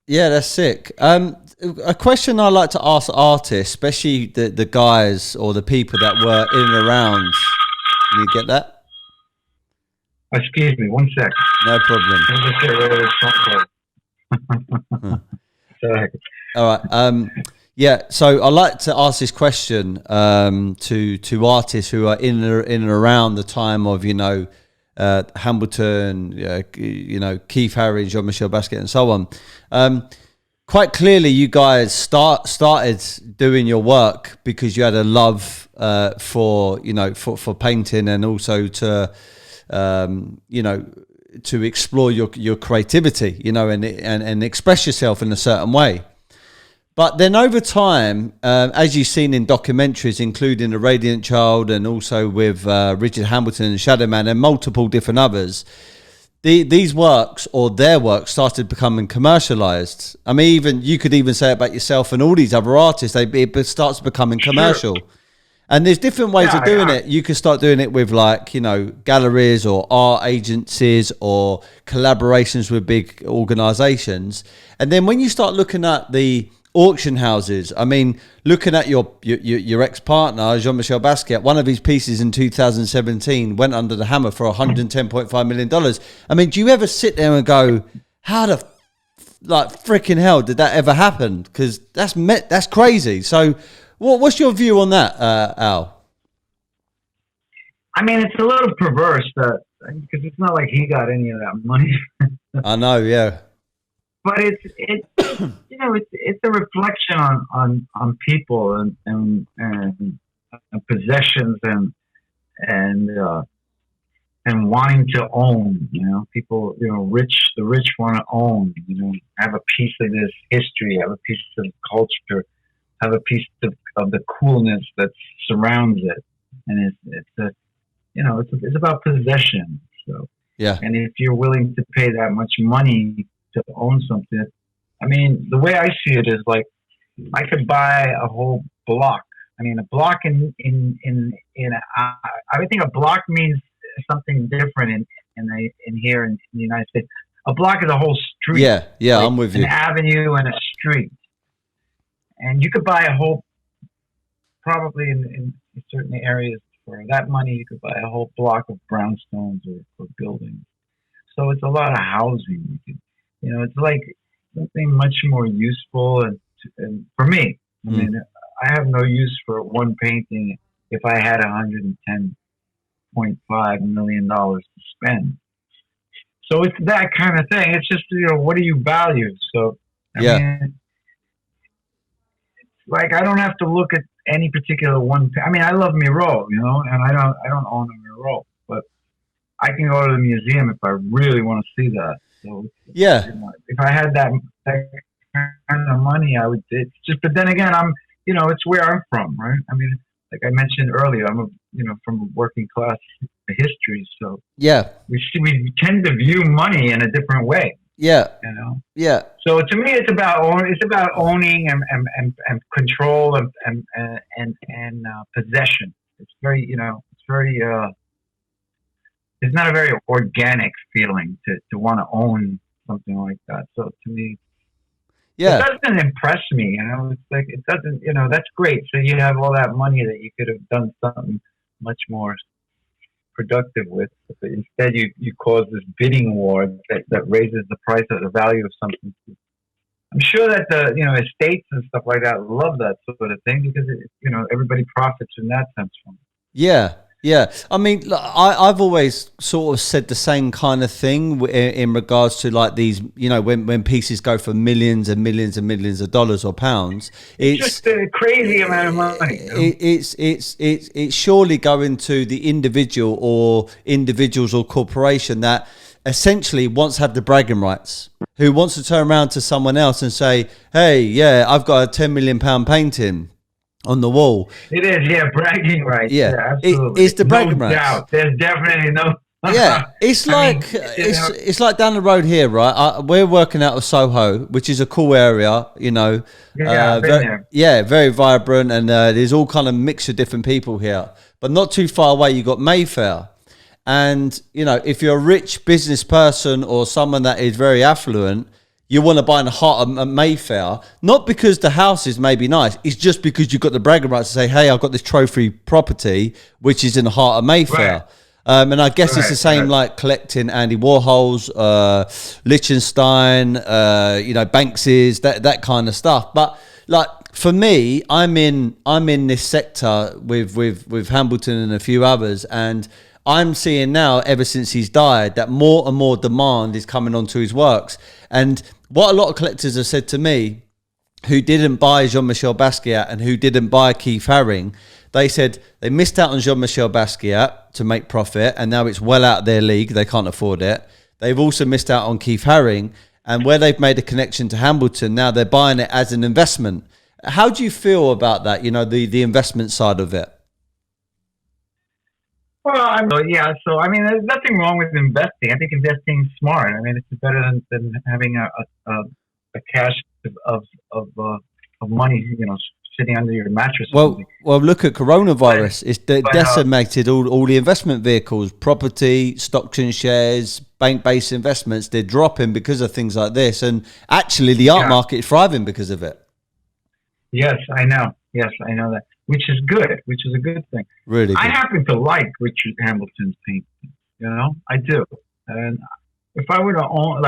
Yeah, that's sick. A question I like to ask artists, especially the guys or the people that were in and around. Can you get that? Excuse me, 1 sec. No problem. All right. So I like to ask this question to artists who are in and around the time of Hambleton, Keith Haring, Jean Michel Basquiat, and so on. Quite clearly, you guys started doing your work because you had a love for painting, and also to to explore your creativity, and express yourself in a certain way. But then over time, as you've seen in documentaries, including The Radiant Child and also with Richard Hambleton and Shadow Man and multiple different others, these works or their works started becoming commercialized. I mean, you could even say about yourself and all these other artists, it starts becoming commercial. Sure. And there's different ways of doing Yeah. it. You could start doing it with like, galleries or art agencies or collaborations with big organizations. And then when you start looking at the auction houses, I mean, looking at your ex-partner, Jean Michel Basquiat, one of his pieces in 2017 went under the hammer for $110.5 million. I mean, do you ever sit there and go, how the freaking hell did that ever happen? Because that's crazy. So what's your view on that, Al? I mean, it's a little perverse because it's not like he got any of that money. I know, yeah. But it's a reflection on people and possessions and wanting to own. People, the rich want to own. Have a piece of this history, have a piece of culture, have a piece of the coolness that surrounds it, and it's about possession. So yeah, and if you're willing to pay that much money to own something, I mean, the way I see it is like I could buy a whole block. I mean, a block I think a block means something different in here in the United States. A block is a whole street. Yeah, I'm with you. An avenue and a street. And you could buy a whole, probably in certain areas, for that money, you could buy a whole block of brownstones or buildings. So it's a lot of housing. It's like something much more useful. And for me, I mean, I have no use for one painting if I had $110.5 million to spend. So it's that kind of thing. It's just, what do you value? So, I mean, like, I don't have to look at any particular one. I mean, I love Miro, and I don't own a Miro, but I can go to the museum if I really want to see that. So yeah, if I had that kind of money, I would. It's just, but then again, it's where I'm from, right? I mean, like I mentioned earlier, I'm from a working class history, so yeah, we tend to view money in a different way. Yeah. Yeah. So to me, it's about owning and control and possession. It's very, it's not a very organic feeling to want to own something like that. So to me, it doesn't impress me. It's like, it doesn't. That's great. So you have all that money that you could have done something much more productive with, but instead you cause this bidding war that raises the price of the value of something. I'm sure that the estates and stuff like that love that sort of thing because everybody profits in that sense from it. Yeah. I mean, look, I've always sort of said the same kind of thing in regards to like these, when pieces go for millions and millions and millions of dollars or pounds, it's just a crazy amount of money. It's surely going to the individual or individuals or corporation that essentially wants to have the bragging rights, who wants to turn around to someone else and say, hey, yeah, I've got a £10 million painting on the wall. It is, bragging rights. Yeah, absolutely. It's the bragging rights. Doubt. There's definitely no. It's like it's like down the road here, right? We're working out of Soho, which is a cool area, very vibrant, and there's all kind of mix of different people here. But not too far away, you got Mayfair, and if you're a rich business person or someone that is very affluent, you want to buy in the heart of Mayfair, not because the house is maybe nice, it's just because you've got the bragging rights to say, hey, I've got this trophy property, which is in the heart of Mayfair. Right. And I guess it's the same like collecting Andy Warhol's, Liechtenstein, Banksy's, that kind of stuff. But like for me, I'm in this sector with Hambleton and a few others, and I'm seeing now, ever since he's died, that more and more demand is coming onto his works. And what a lot of collectors have said to me, who didn't buy Jean Michel Basquiat and who didn't buy Keith Haring, they said they missed out on Jean Michel Basquiat to make profit, and now it's well out of their league. They can't afford it. They've also missed out on Keith Haring, and where they've made a connection to Hambleton, now they're buying it as an investment. How do you feel about that? The investment side of it. Well, So I mean, there's nothing wrong with investing. I think investing is smart. I mean, it's better than having a cache of money, sitting under your mattress or something. Well, look at coronavirus. It's but, decimated all the investment vehicles, property, stocks and shares, bank-based investments. They're dropping because of things like this. And actually, the art market is thriving because of it. Yes, I know. Yes, I know that. Which is good. Which is a good thing. Really good. I happen to like Richard Hamilton's paintings. You know, I do. And if I were to own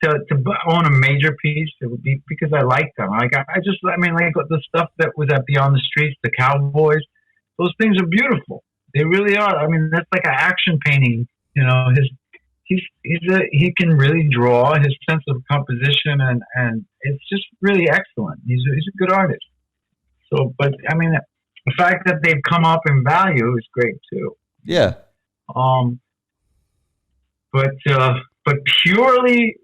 to own a major piece, it would be because I like them. Like I mean, like the stuff that was at Beyond the Streets, the Cowboys, those things are beautiful. They really are. I mean, that's like an action painting. You know, he can really draw. His sense of composition and it's just really excellent. He's a good artist. So, but I mean, the fact that they've come up in value is great too. Yeah. But purely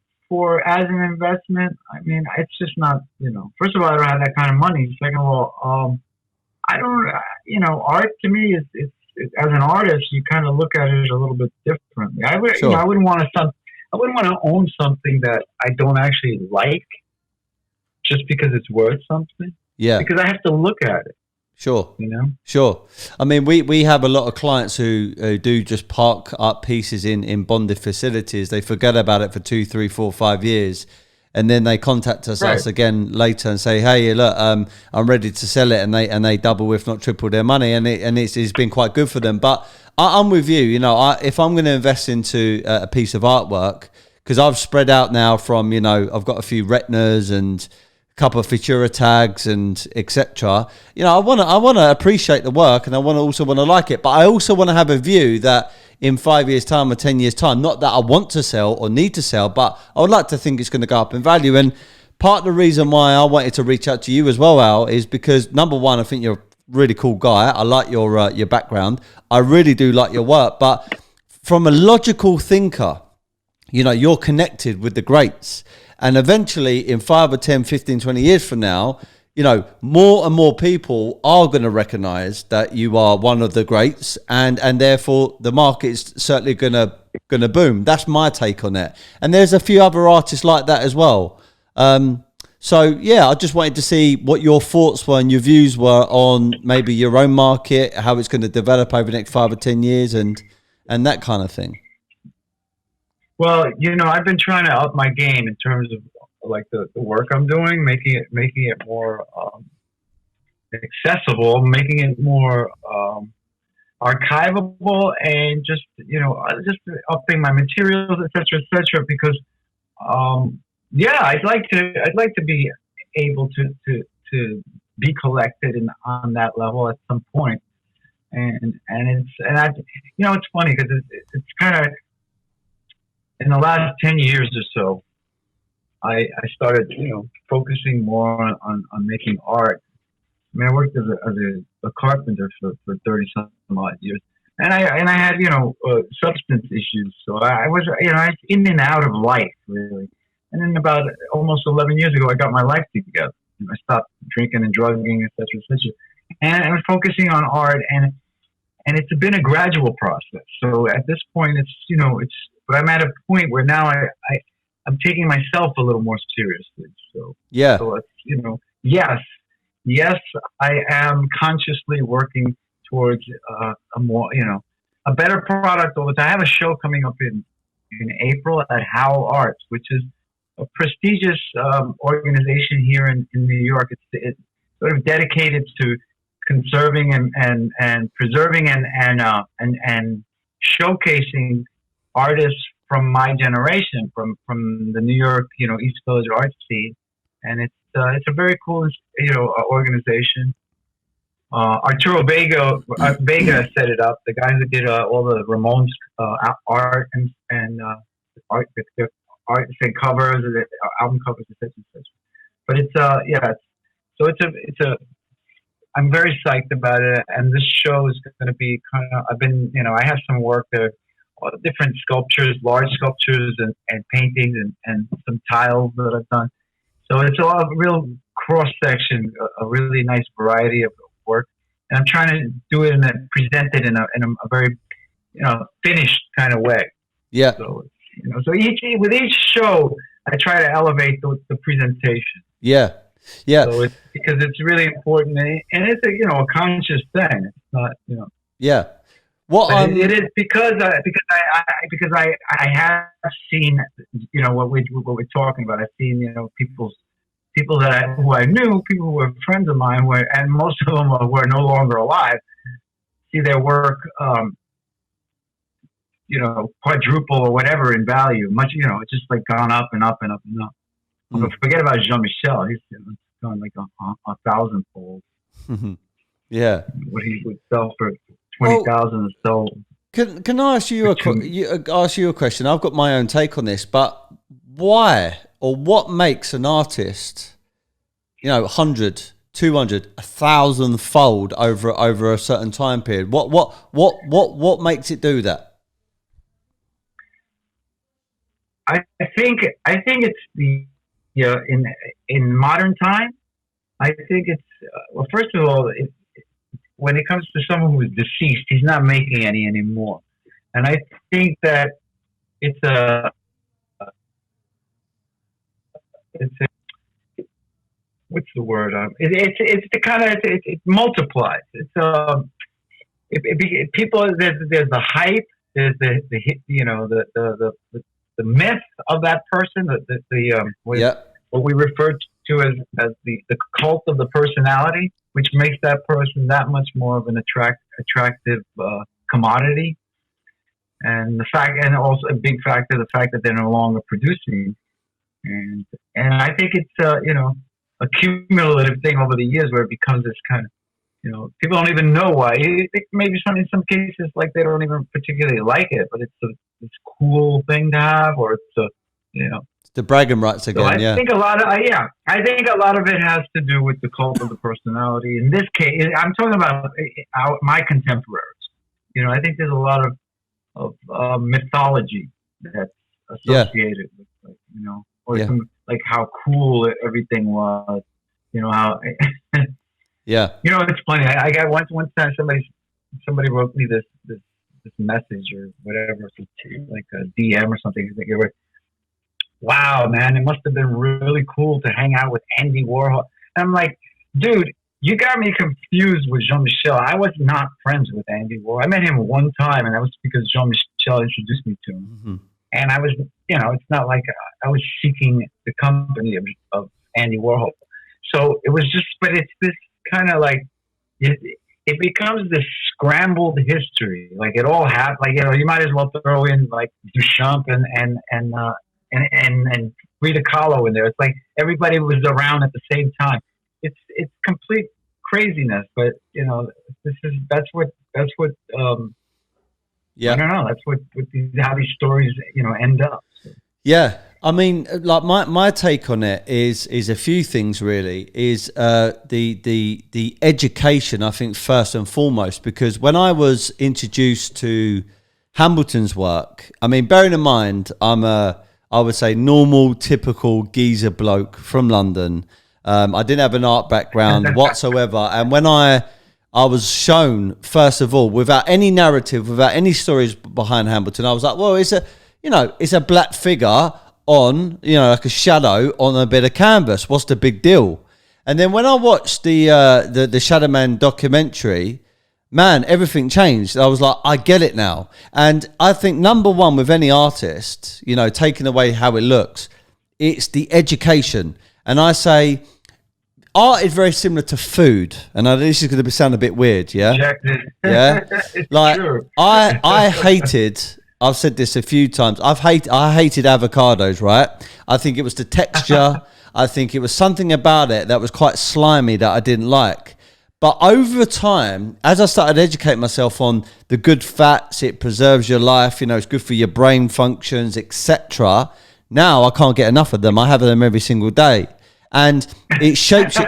as an investment, I mean, it's just not, you know, first of all, I don't have that kind of money. Second of all, I don't, you know, art to me is, as an artist, you kind of look at it a little bit differently. I would, sure. You know, I wouldn't want to own something that I don't actually like just because it's worth something. Yeah. Because I have to look at it. Sure. You know? Sure. I mean, we have a lot of clients who do just park up pieces in bonded facilities. They forget about it for 2, 3, 4, 5 years. And then they contact us again later and say, hey, look, I'm ready to sell it. And they double, if not triple their money. And it's been quite good for them. But I'm with you. You know, if I'm going to invest into a piece of artwork, because I've spread out now from, you know, I've got a few retinas and couple of Futura tags and etc. You know, I want to appreciate the work and I also want to like it, but I also want to have a view that in 5 years time or 10 years time, not that I want to sell or need to sell, but I would like to think it's going to go up in value. And part of the reason why I wanted to reach out to you as well, Al, is because number one, I think you're a really cool guy. I like your background. I really do like your work, but from a logical thinker, you know, you're connected with the greats. And eventually in 5 or 10, 15, 20 years from now, you know, more and more people are going to recognize that you are one of the greats and therefore the market is certainly going to boom. That's my take on it. And there's a few other artists like that as well. So, yeah, I just wanted to see what your thoughts were and your views were on maybe your own market, how it's going to develop over the next 5 or 10 years and that kind of thing. Well, you know, I've been trying to up my game in terms of like the work I'm doing, making it more accessible, making it more archivable, and just, you know, just upping my materials, etc., because I'd like to be able to be collected on that level at some point, and I, you know, it's funny because it's kind of in the last 10 years or so, I started, you know, focusing more on making art. I mean, I worked as a carpenter for 30 some odd years, and I had, you know, substance issues, so I was, you know, in and out of life really. And then about almost 11 years ago, I got my life together. I stopped drinking and drugging, etc., and I was focusing on art, and it's been a gradual process. So at this point, it's, you know, but I'm at a point where now I'm taking myself a little more seriously. So yeah. So it's, you know, yes, I am consciously working towards a more, you know, a better product all the time. I have a show coming up in April at Howl Arts, which is a prestigious organization here in New York. It's sort of dedicated to conserving and preserving and showcasing artists from my generation, from the New York, you know, East Village art scene, and it's a very cool, you know, organization. Arturo Vega set it up. The guy who did all the Ramones art and art, the art and covers, the album covers, etc. But I'm very psyched about it, and this show is going to be I have some work there. Different sculptures, large sculptures and paintings and some tiles that I've done. So it's a real cross section, a really nice variety of work. And I'm trying to do it present it in a very, you know, finished kind of way. Yeah. So, you know, with each show, I try to elevate the presentation. Yeah. Yeah. So because because it's really important, and it's a conscious thing. It's not Yeah. What But it is because I have seen what we're talking about. I've seen people who I knew, people who were friends of mine, and most of them were no longer alive. See their work, quadruple or whatever in value. Much, it's just like gone up and up and up and up. But forget about Jean Michel. He's gone like a thousandfold. Yeah. What he would sell for 20,000 is so. Can I ask you a question? I've got my own take on this, but why or what makes an artist, 100, 200, 1,000-fold over a certain time period? What makes it do that? I think it's the in modern time. I think it's first of all, when it comes to someone who is deceased, he's not making any anymore, and I think that it's what's the word? It's the kind of it multiplies. It's people. There's the hype. There's the myth of that person. What we refer to as the cult of the personality, which makes that person that much more of an attractive commodity, and also a big factor, the fact that they're no longer producing, and I think it's a cumulative thing over the years where it becomes this kind of people don't even know why. Maybe in some cases like they don't even particularly like it, but it's cool thing to have, or it's the bragging rights again. So I think a lot of it has to do with the cult of the personality. In this case, I'm talking about my contemporaries. I think there's a lot of mythology that's associated with, like how cool everything was. How. Yeah. It's funny. I got one time somebody wrote me this message or whatever, like a DM or something. They were, wow, man, it must have been really cool to hang out with Andy Warhol. And I'm like, dude, you got me confused with Jean Michel. I was not friends with Andy Warhol. I met him one time, and that was because Jean Michel introduced me to him. Mm-hmm. And I was, it's not like I was seeking the company of Andy Warhol. So it was just, but it's this kind of like, it becomes this scrambled history. Like it all happened. Like, you might as well throw in like Duchamp and Frida Kahlo in there. It's like everybody was around at the same time. It's complete craziness, but that's what I don't know. That's how these stories end up. So. Yeah, I mean, like my take on it is a few things really. Is the education, I think, first and foremost, because when I was introduced to Hambleton's work, I mean, bearing in mind I would say normal, typical geezer bloke from London. I didn't have an art background whatsoever. And when I was shown, first of all, without any narrative, without any stories behind Hambleton, I was like, well, it's a black figure on, like a shadow on a bit of canvas. What's the big deal? And then when I watched the Shadow Man documentary, man, everything changed. I was like, I get it now. And I think number one with any artist, taking away how it looks, it's the education. And I say, art is very similar to food. And this is going to sound a bit weird, yeah? Yeah? Like, I hated, I've said this a few times, I hated avocados, right? I think it was the texture. I think it was something about it that was quite slimy that I didn't like. But over time, as I started educating myself on the good fats, it preserves your life, it's good for your brain functions, etc. Now I can't get enough of them. I have them every single day. And it shapes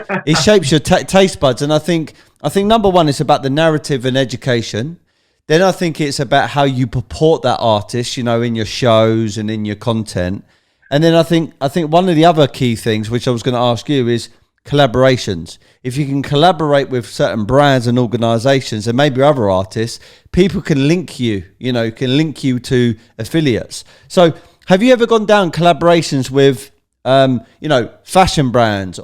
your taste buds. And I think number one, it's about the narrative and education. Then I think it's about how you purport that artist, in your shows and in your content. And then I think one of the other key things, which I was going to ask you, is collaborations. If you can collaborate with certain brands and organizations and maybe other artists, people can link you, to affiliates. So have you ever gone down collaborations with, fashion brands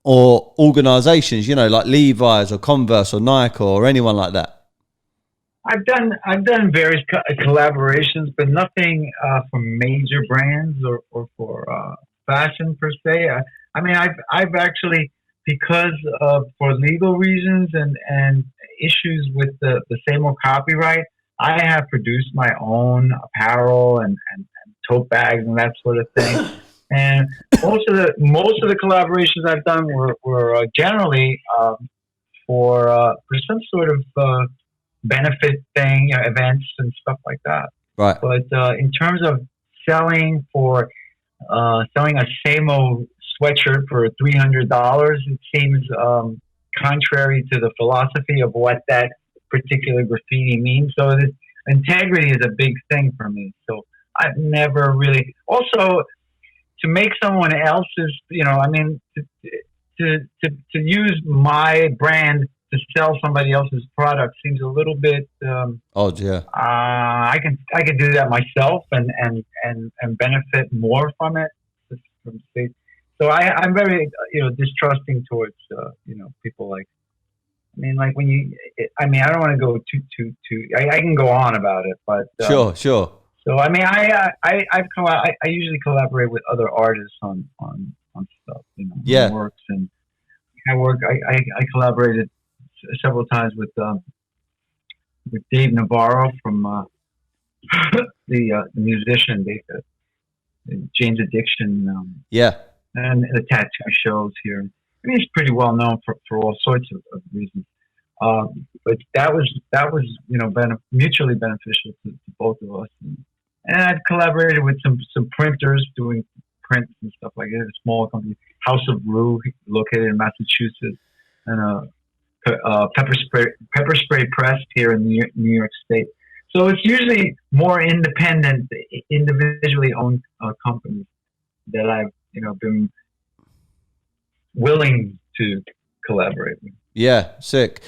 or organizations, you know, like Levi's or Converse or Nike or anyone like that? I've done various collaborations, but nothing for major brands or for fashion per se. I mean, I've actually, because of for legal reasons and issues with the same old copyright, I have produced my own apparel and tote bags and that sort of thing. And most of the collaborations I've done were generally for some sort of benefit thing, you know, events and stuff like that. Right. But in terms of selling selling a same old sweatshirt for $300, it seems contrary to the philosophy of what that particular graffiti means. So integrity is a big thing for me. So I've never really also to make someone else's, you know, I mean, to use my brand to sell somebody else's product seems a little bit odd. Yeah. I can do that myself and benefit more from it. So I'm very, you know, distrusting towards you know, people like, I mean, like when you, I mean, I don't want to go too. I can go on about it, but Sure. So I mean, I usually collaborate with other artists on stuff, you know, Yeah. works, and I collaborated several times with Dave Navarro from the musician, Jane's Addiction, Yeah. and the tattoo shows here. I mean, he's pretty well known for all sorts of reasons. But that was you know, mutually beneficial to both of us. And I've collaborated with some printers doing prints and stuff like that. A small company, House of Brew, located in Massachusetts, and Pepper Spray Press here in New York State. So it's usually more independent, individually owned companies that I've, you know, been willing to collaborate with. Yeah, sick.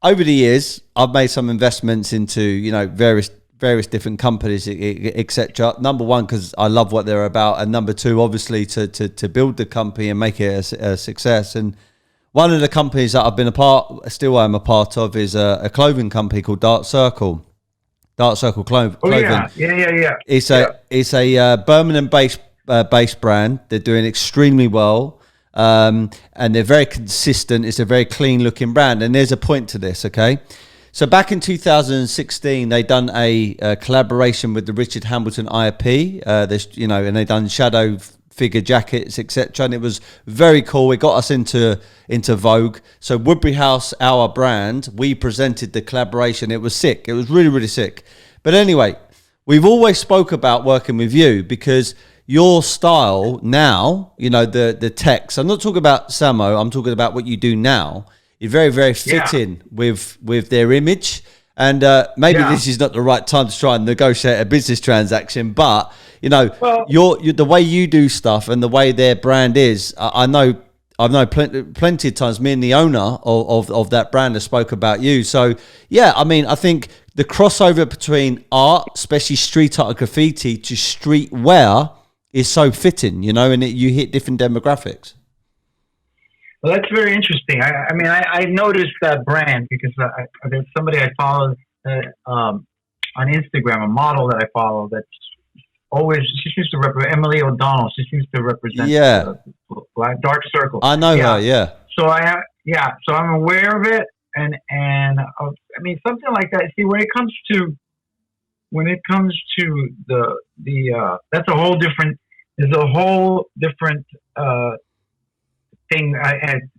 Over the years, I've made some investments into, you know, various different companies, etc. Number one, because I love what they're about, and number two, obviously, to build the company and make it a success. And one of the companies that I've been still am a part of, is a clothing company called Dark Circle Clothing. Oh yeah. It's a Birmingham-based brand. They're doing extremely well. And they're very consistent. It's a very clean looking brand. And there's a point to this, okay? So back in 2016, they done a collaboration with the Richard Hambleton IP. You know, and they done shadow figure jackets, etc. And it was very cool. It got us into Vogue. So Woodbury House, our brand, we presented the collaboration. It was sick. It was really, really sick. But anyway, we've always spoke about working with you because your style now, you know, the text, I'm not talking about Samo, I'm talking about what you do now. You're very, very fitting with their image. And maybe this is not the right time to try and negotiate a business transaction, but, you know, you're the way you do stuff and the way their brand is, I've known plenty of times, me and the owner of that brand have spoke about you. So, yeah, I mean, I think the crossover between art, especially street art and graffiti, to streetwear is so fitting, you know, and you hit different demographics. Well, that's very interesting. I mean, I noticed that brand because there's somebody I follow on Instagram, a model that I follow that's always, she seems to represent, Emily O'Donnell, she seems to represent Black Dark Circle. I know her, yeah. So so I'm aware of it, and I mean, something like that. See, when it comes to the that's a whole different. There's a whole different thing,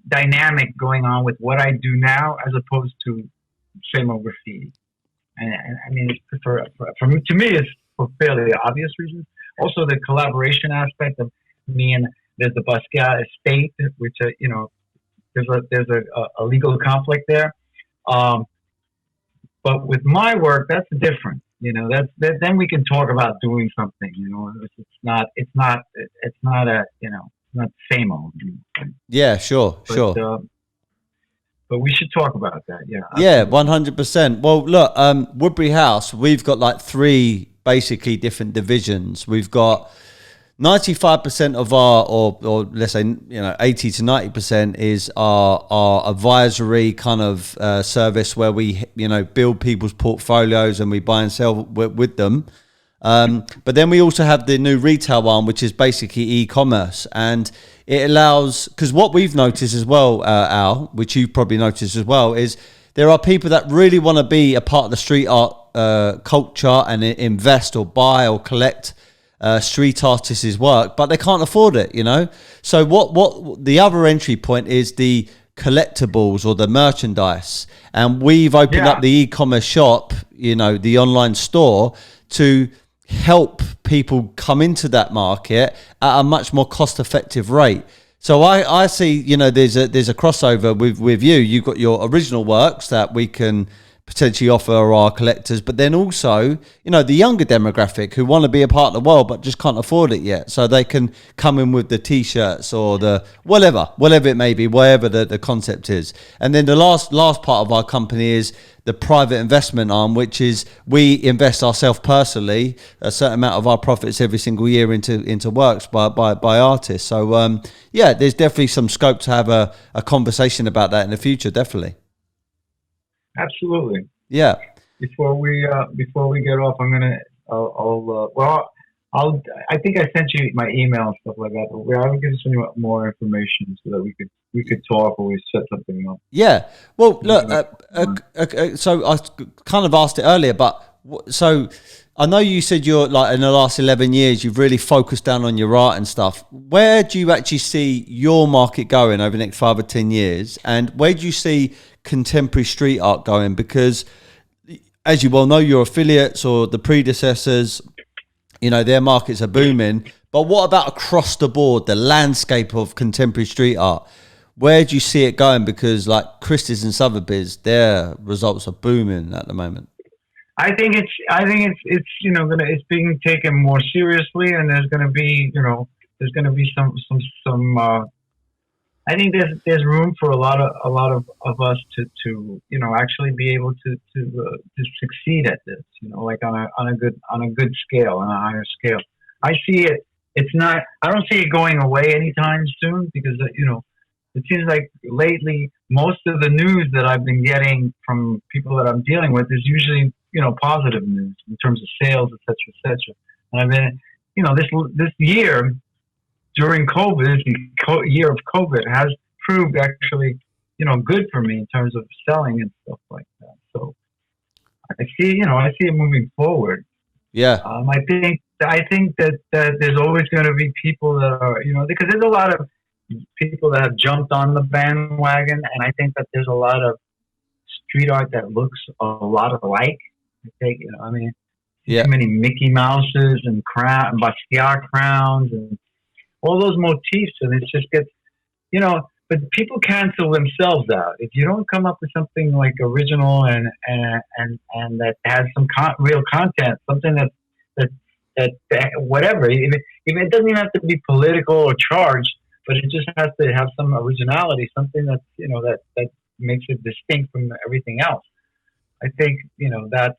dynamic going on with what I do now as opposed to same old graffiti. And I mean, it's to me, it's for fairly obvious reasons. Also, the collaboration aspect of me and there's the Basquiat estate, which you know, there's a legal conflict there. But with my work, that's different. You know, then we can talk about doing something. You know, it's not a, you know, it's not the same old. You know. Yeah, sure. But we should talk about that. Yeah. Yeah, 100%. Well, look, Woodbury House, we've got like 3 basically different divisions. We've got 95% of our, or let's say, 80 to 90% is our advisory kind of service where we, build people's portfolios and we buy and sell with them. But then we also have the new retail arm, which is basically e-commerce, and it allows, because what we've noticed as well, Al, which you've probably noticed as well, is there are people that really want to be a part of the street art culture and invest or buy or collect street artists' work, but they can't afford it, So what the other entry point is the collectibles or the merchandise, and we've opened up the e-commerce shop, the online store, to help people come into that market at a much more cost-effective rate. So I see, there's a crossover with you. You've got your original works that we can potentially offer our collectors, but then also, the younger demographic who want to be a part of the world but just can't afford it yet. So they can come in with the t-shirts or the whatever it may be, whatever the concept is. And then the last part of our company is the private investment arm, which is we invest ourselves personally a certain amount of our profits every single year into works by artists. So there's definitely some scope to have a conversation about that in the future, definitely. Absolutely. Yeah. Before we get off, I think I sent you my email and stuff like that. But I will give you more information so that we could talk or we set something up. Yeah. Well, look. So I kind of asked it earlier, but so I know you said you're like in the last 11 years you've really focused down on your art and stuff. Where do you actually see your market going over the next 5 or 10 years, and where do you see contemporary street art going? Because as you well know, your affiliates or the predecessors, their markets are booming, but what about across the board, the landscape of contemporary street art? Where do you see it going? Because like Christie's and Sotheby's, their results are booming at the moment. I think it's it's being taken more seriously, and there's going to be some I think there's room for a lot of us to actually be able to succeed at this, like on a good scale, on a higher scale. I see it. I don't see it going away anytime soon, because it seems like lately most of the news that I've been getting from people that I'm dealing with is usually positive news in terms of sales, et cetera, et cetera. And I've been this year, during COVID, the year of COVID has proved actually, good for me in terms of selling and stuff like that. So I see it moving forward. Yeah. I think that there's always going to be people that are, because there's a lot of people that have jumped on the bandwagon, and I think that there's a lot of street art that looks a lot alike. I think, too many Mickey Mouses and Basquiat crowns and all those motifs, and it just gets, but people cancel themselves out if you don't come up with something like original and that has some real content, something that whatever. If it doesn't even have to be political or charged, but it just has to have some originality, something that's that makes it distinct from everything else. I think that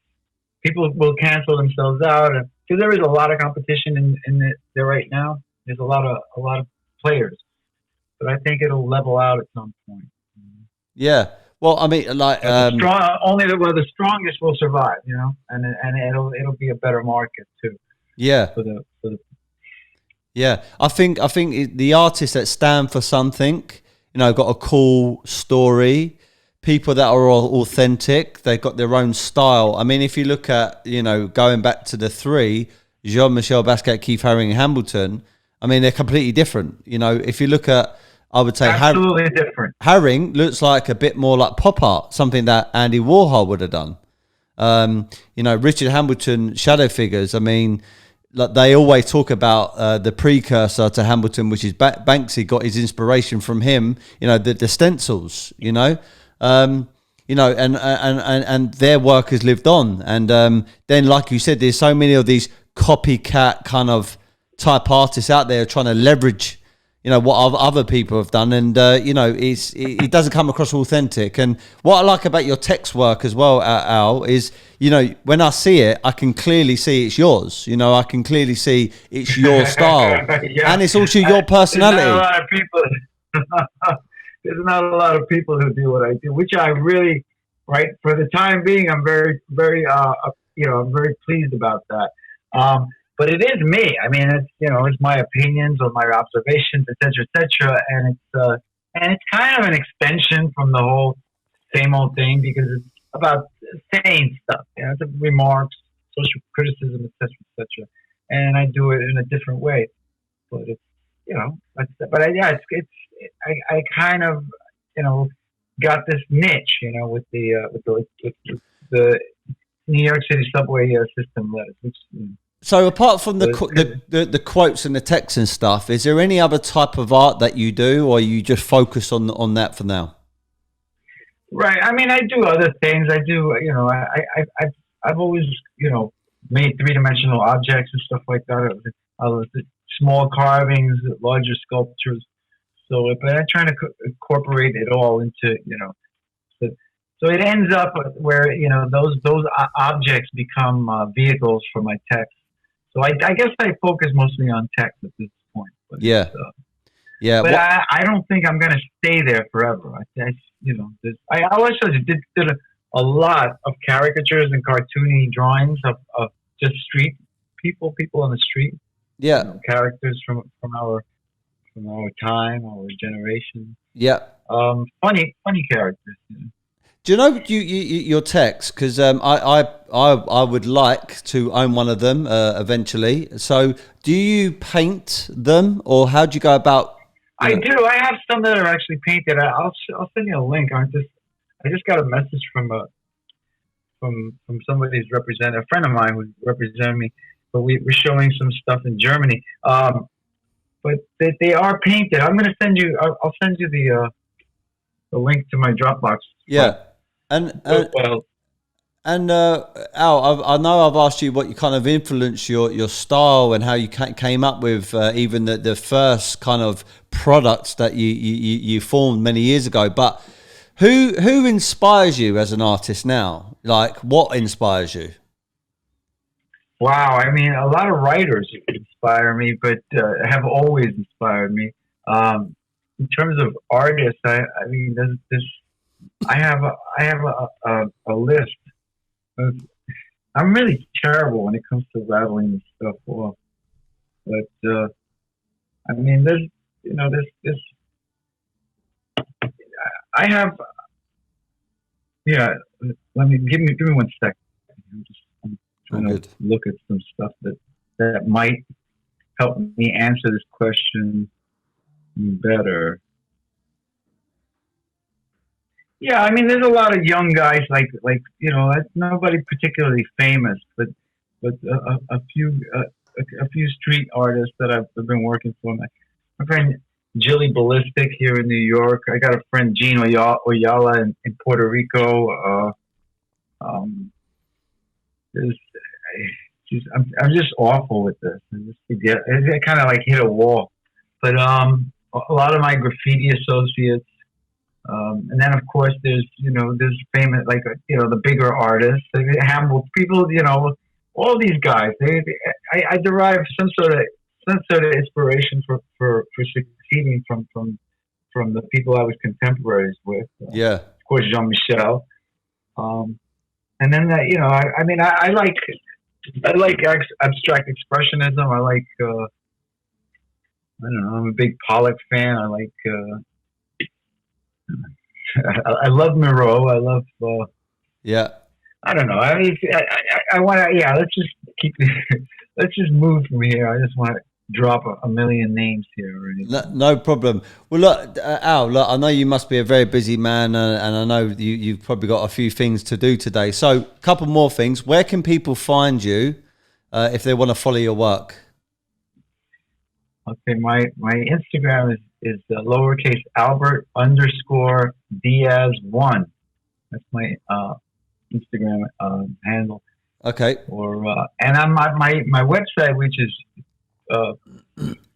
people will cancel themselves out, because there is a lot of competition in there right now. There's a lot of players, but I think it'll level out at some point. Yeah. Well, I mean, like only the strongest will survive, and it'll be a better market too. Yeah. For the Yeah, I think the artists that stand for something, got a cool story. People that are all authentic, they've got their own style. I mean, if you look at, going back to the three, Jean Michel Basquiat, Keith Haring, and Hamilton, I mean, they're completely different. If you look at, I would say absolutely different. Haring looks like a bit more like pop art, something that Andy Warhol would have done. Richard Hamilton, shadow figures. I mean, like they always talk about the precursor to Hamilton, which is Banksy, got his inspiration from him. The stencils. And their work has lived on. And then, like you said, there's so many of these copycat kind of type artists out there trying to leverage, what other people have done, and it doesn't come across authentic. And what I like about your text work as well, Al, is when I see it, I can clearly see it's yours. I can clearly see it's your style, Yeah. and it's also your personality. There's not a lot of people. There's not a lot of people who do what I do, which I really, right, for the time being, I'm very, very, I'm very pleased about that. But it is me. I mean, it's my opinions or my observations, et cetera, and it's kind of an extension from the whole same old thing, because it's about saying stuff. It's remarks, social criticism, et cetera. And I do it in a different way. But it's, I kind of, got this niche, with the New York City subway system letters, which. So apart from the quotes and the text and stuff, is there any other type of art that you do, or you just focus on that for now? Right. I mean, I do other things. I do, I've always, made three-dimensional objects and stuff like that. I was small carvings, larger sculptures. So, but I try to incorporate it all into, so it ends up where, those objects become vehicles for my text. So I guess I focus mostly on text at this point. But yeah. But I don't think I'm going to stay there forever. I also did a lot of caricatures and cartoony drawings of just street people on the street. Yeah. Characters from our time, our generation. Yeah. Funny characters. Do you know your text? Because I would like to own one of them eventually. So do you paint them, or how do you go about? I do. I have some that are actually painted. I'll send you a link. I just got a message from somebody who's a friend of mine who's representing me. But we're showing some stuff in Germany. But they are painted. I'm going to send you. I'll send you the link to my Dropbox. Yeah. And Al, I know I've asked you what you kind of influenced your style and how you came up with even the first kind of products that you formed many years ago. But who inspires you as an artist now? Like, what inspires you? Wow, I mean, a lot of writers inspire me, but have always inspired me. In terms of artists, I mean, I have a list. I'm really terrible when it comes to rattling this stuff off. But I mean, there's I have. Yeah, give me 1 second. I'm trying to look at some stuff that might help me answer this question better. Yeah, I mean, there's a lot of young guys like nobody particularly famous, but a few street artists that I've been working for. My friend Jilly Ballistic here in New York. I got a friend Jean Oyala in Puerto Rico. I'm just awful with this. I just forget. I kind of like hit a wall. But a lot of my graffiti associates. And then of course there's famous the bigger artists, Hamble people, all these guys. I derive some sort of inspiration for succeeding from the people I was contemporaries with. Yeah, of course Jean Michel. And then I like abstract expressionism. I like I don't know. I'm a big Pollock fan. I like. I love Miro. I love. Yeah. I don't know. I mean, I want to. Yeah. Let's just keep. Let's just move from here. I just want to drop a million names here already. No problem. Well, look, Al. Look, I know you must be a very busy man, and I know you've probably got a few things to do today. So, a couple more things. Where can people find you if they want to follow your work? Okay, my Instagram is lowercase Albert _Diaz1. That's my Instagram handle. Okay. Or and on my website, which is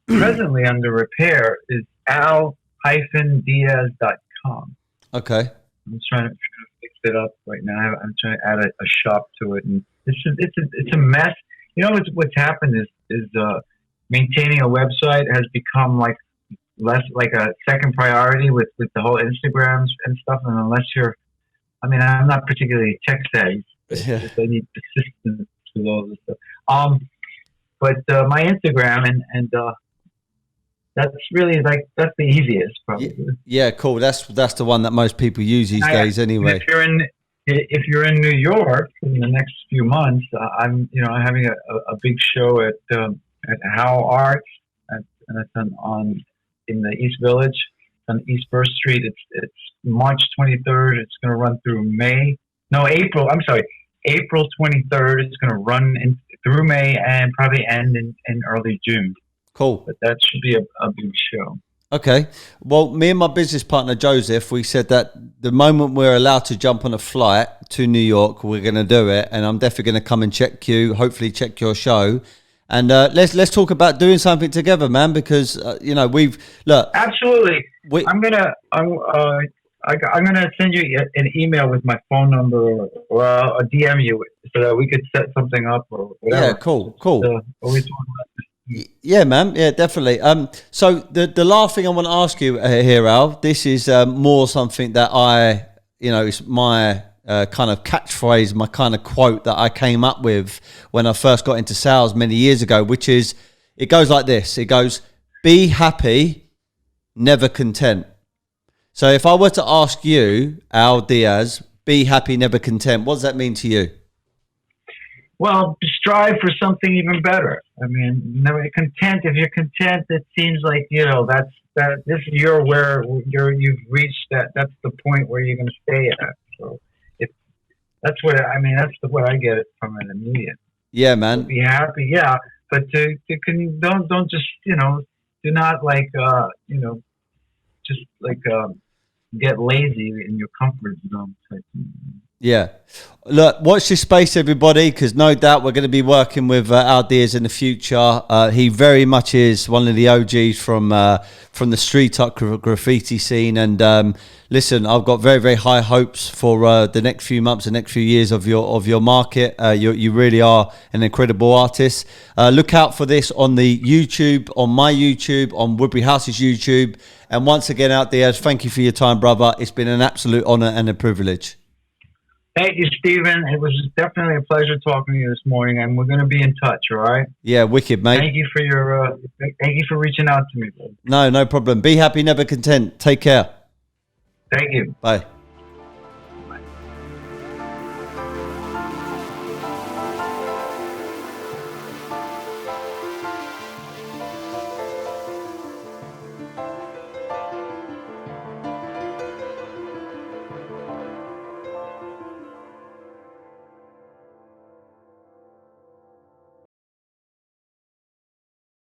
presently under repair is al-diaz.com. Okay. I'm trying to fix it up right now. I'm trying to add a shop to it, and it's a mess. You know what's happened is maintaining a website has become like less like a second priority with the whole Instagrams and stuff. And unless I'm not particularly tech savvy. Yeah. I need assistance with all this stuff. But my Instagram and that's really that's the easiest probably. Yeah, cool. That's the one that most people use these days anyway. If you're in New York in the next few months, I'm having a big show at How Arts, and it's in the East Village on East First Street. It's March 23rd. It's going to run through April. I'm sorry, April 23rd. It's going to run through May and probably end in early June. Cool. But that should be a big show. Okay. Well, me and my business partner, Joseph, we said that the moment we're allowed to jump on a flight to New York, we're going to do it. And I'm definitely going to come and hopefully check your show. And let's talk about doing something together, man, because, Absolutely. I'm going to send you an email with my phone number or I'll DM you so that we could set something up or whatever. Yeah, cool. Yeah, man. Yeah, definitely. So the last thing I want to ask you here, Al, this is more something that it's my kind of catchphrase, my kind of quote that I came up with when I first got into sales many years ago, which is, it goes like this. It goes, be happy, never content. So if I were to ask you, Al-Diaz, be happy, never content, what does that mean to you? Well, strive for something even better. I mean, never content. If you're content, it seems like you've reached that. That's the point where you're going to stay at. So that's what I get it from an immediate. Yeah, man. Be happy, yeah, but don't just do not get lazy in your comfort zone. Yeah. Look, watch this space, everybody, because no doubt we're going to be working with Al-Diaz in the future. He very much is one of the OGs from the street art graffiti scene. And listen, I've got very, very high hopes for the next few months, the next few years of your market. You really are an incredible artist. Look out for this on the YouTube, on my YouTube, on Woodbury House's YouTube. And once again, Al-Diaz, thank you for your time, brother. It's been an absolute honor and a privilege. Thank you, Stephen. It was definitely a pleasure talking to you this morning, and we're going to be in touch. All right? Yeah, wicked, mate. Thank you for reaching out to me, bro. No problem. Be happy, never content. Take care. Thank you. Bye.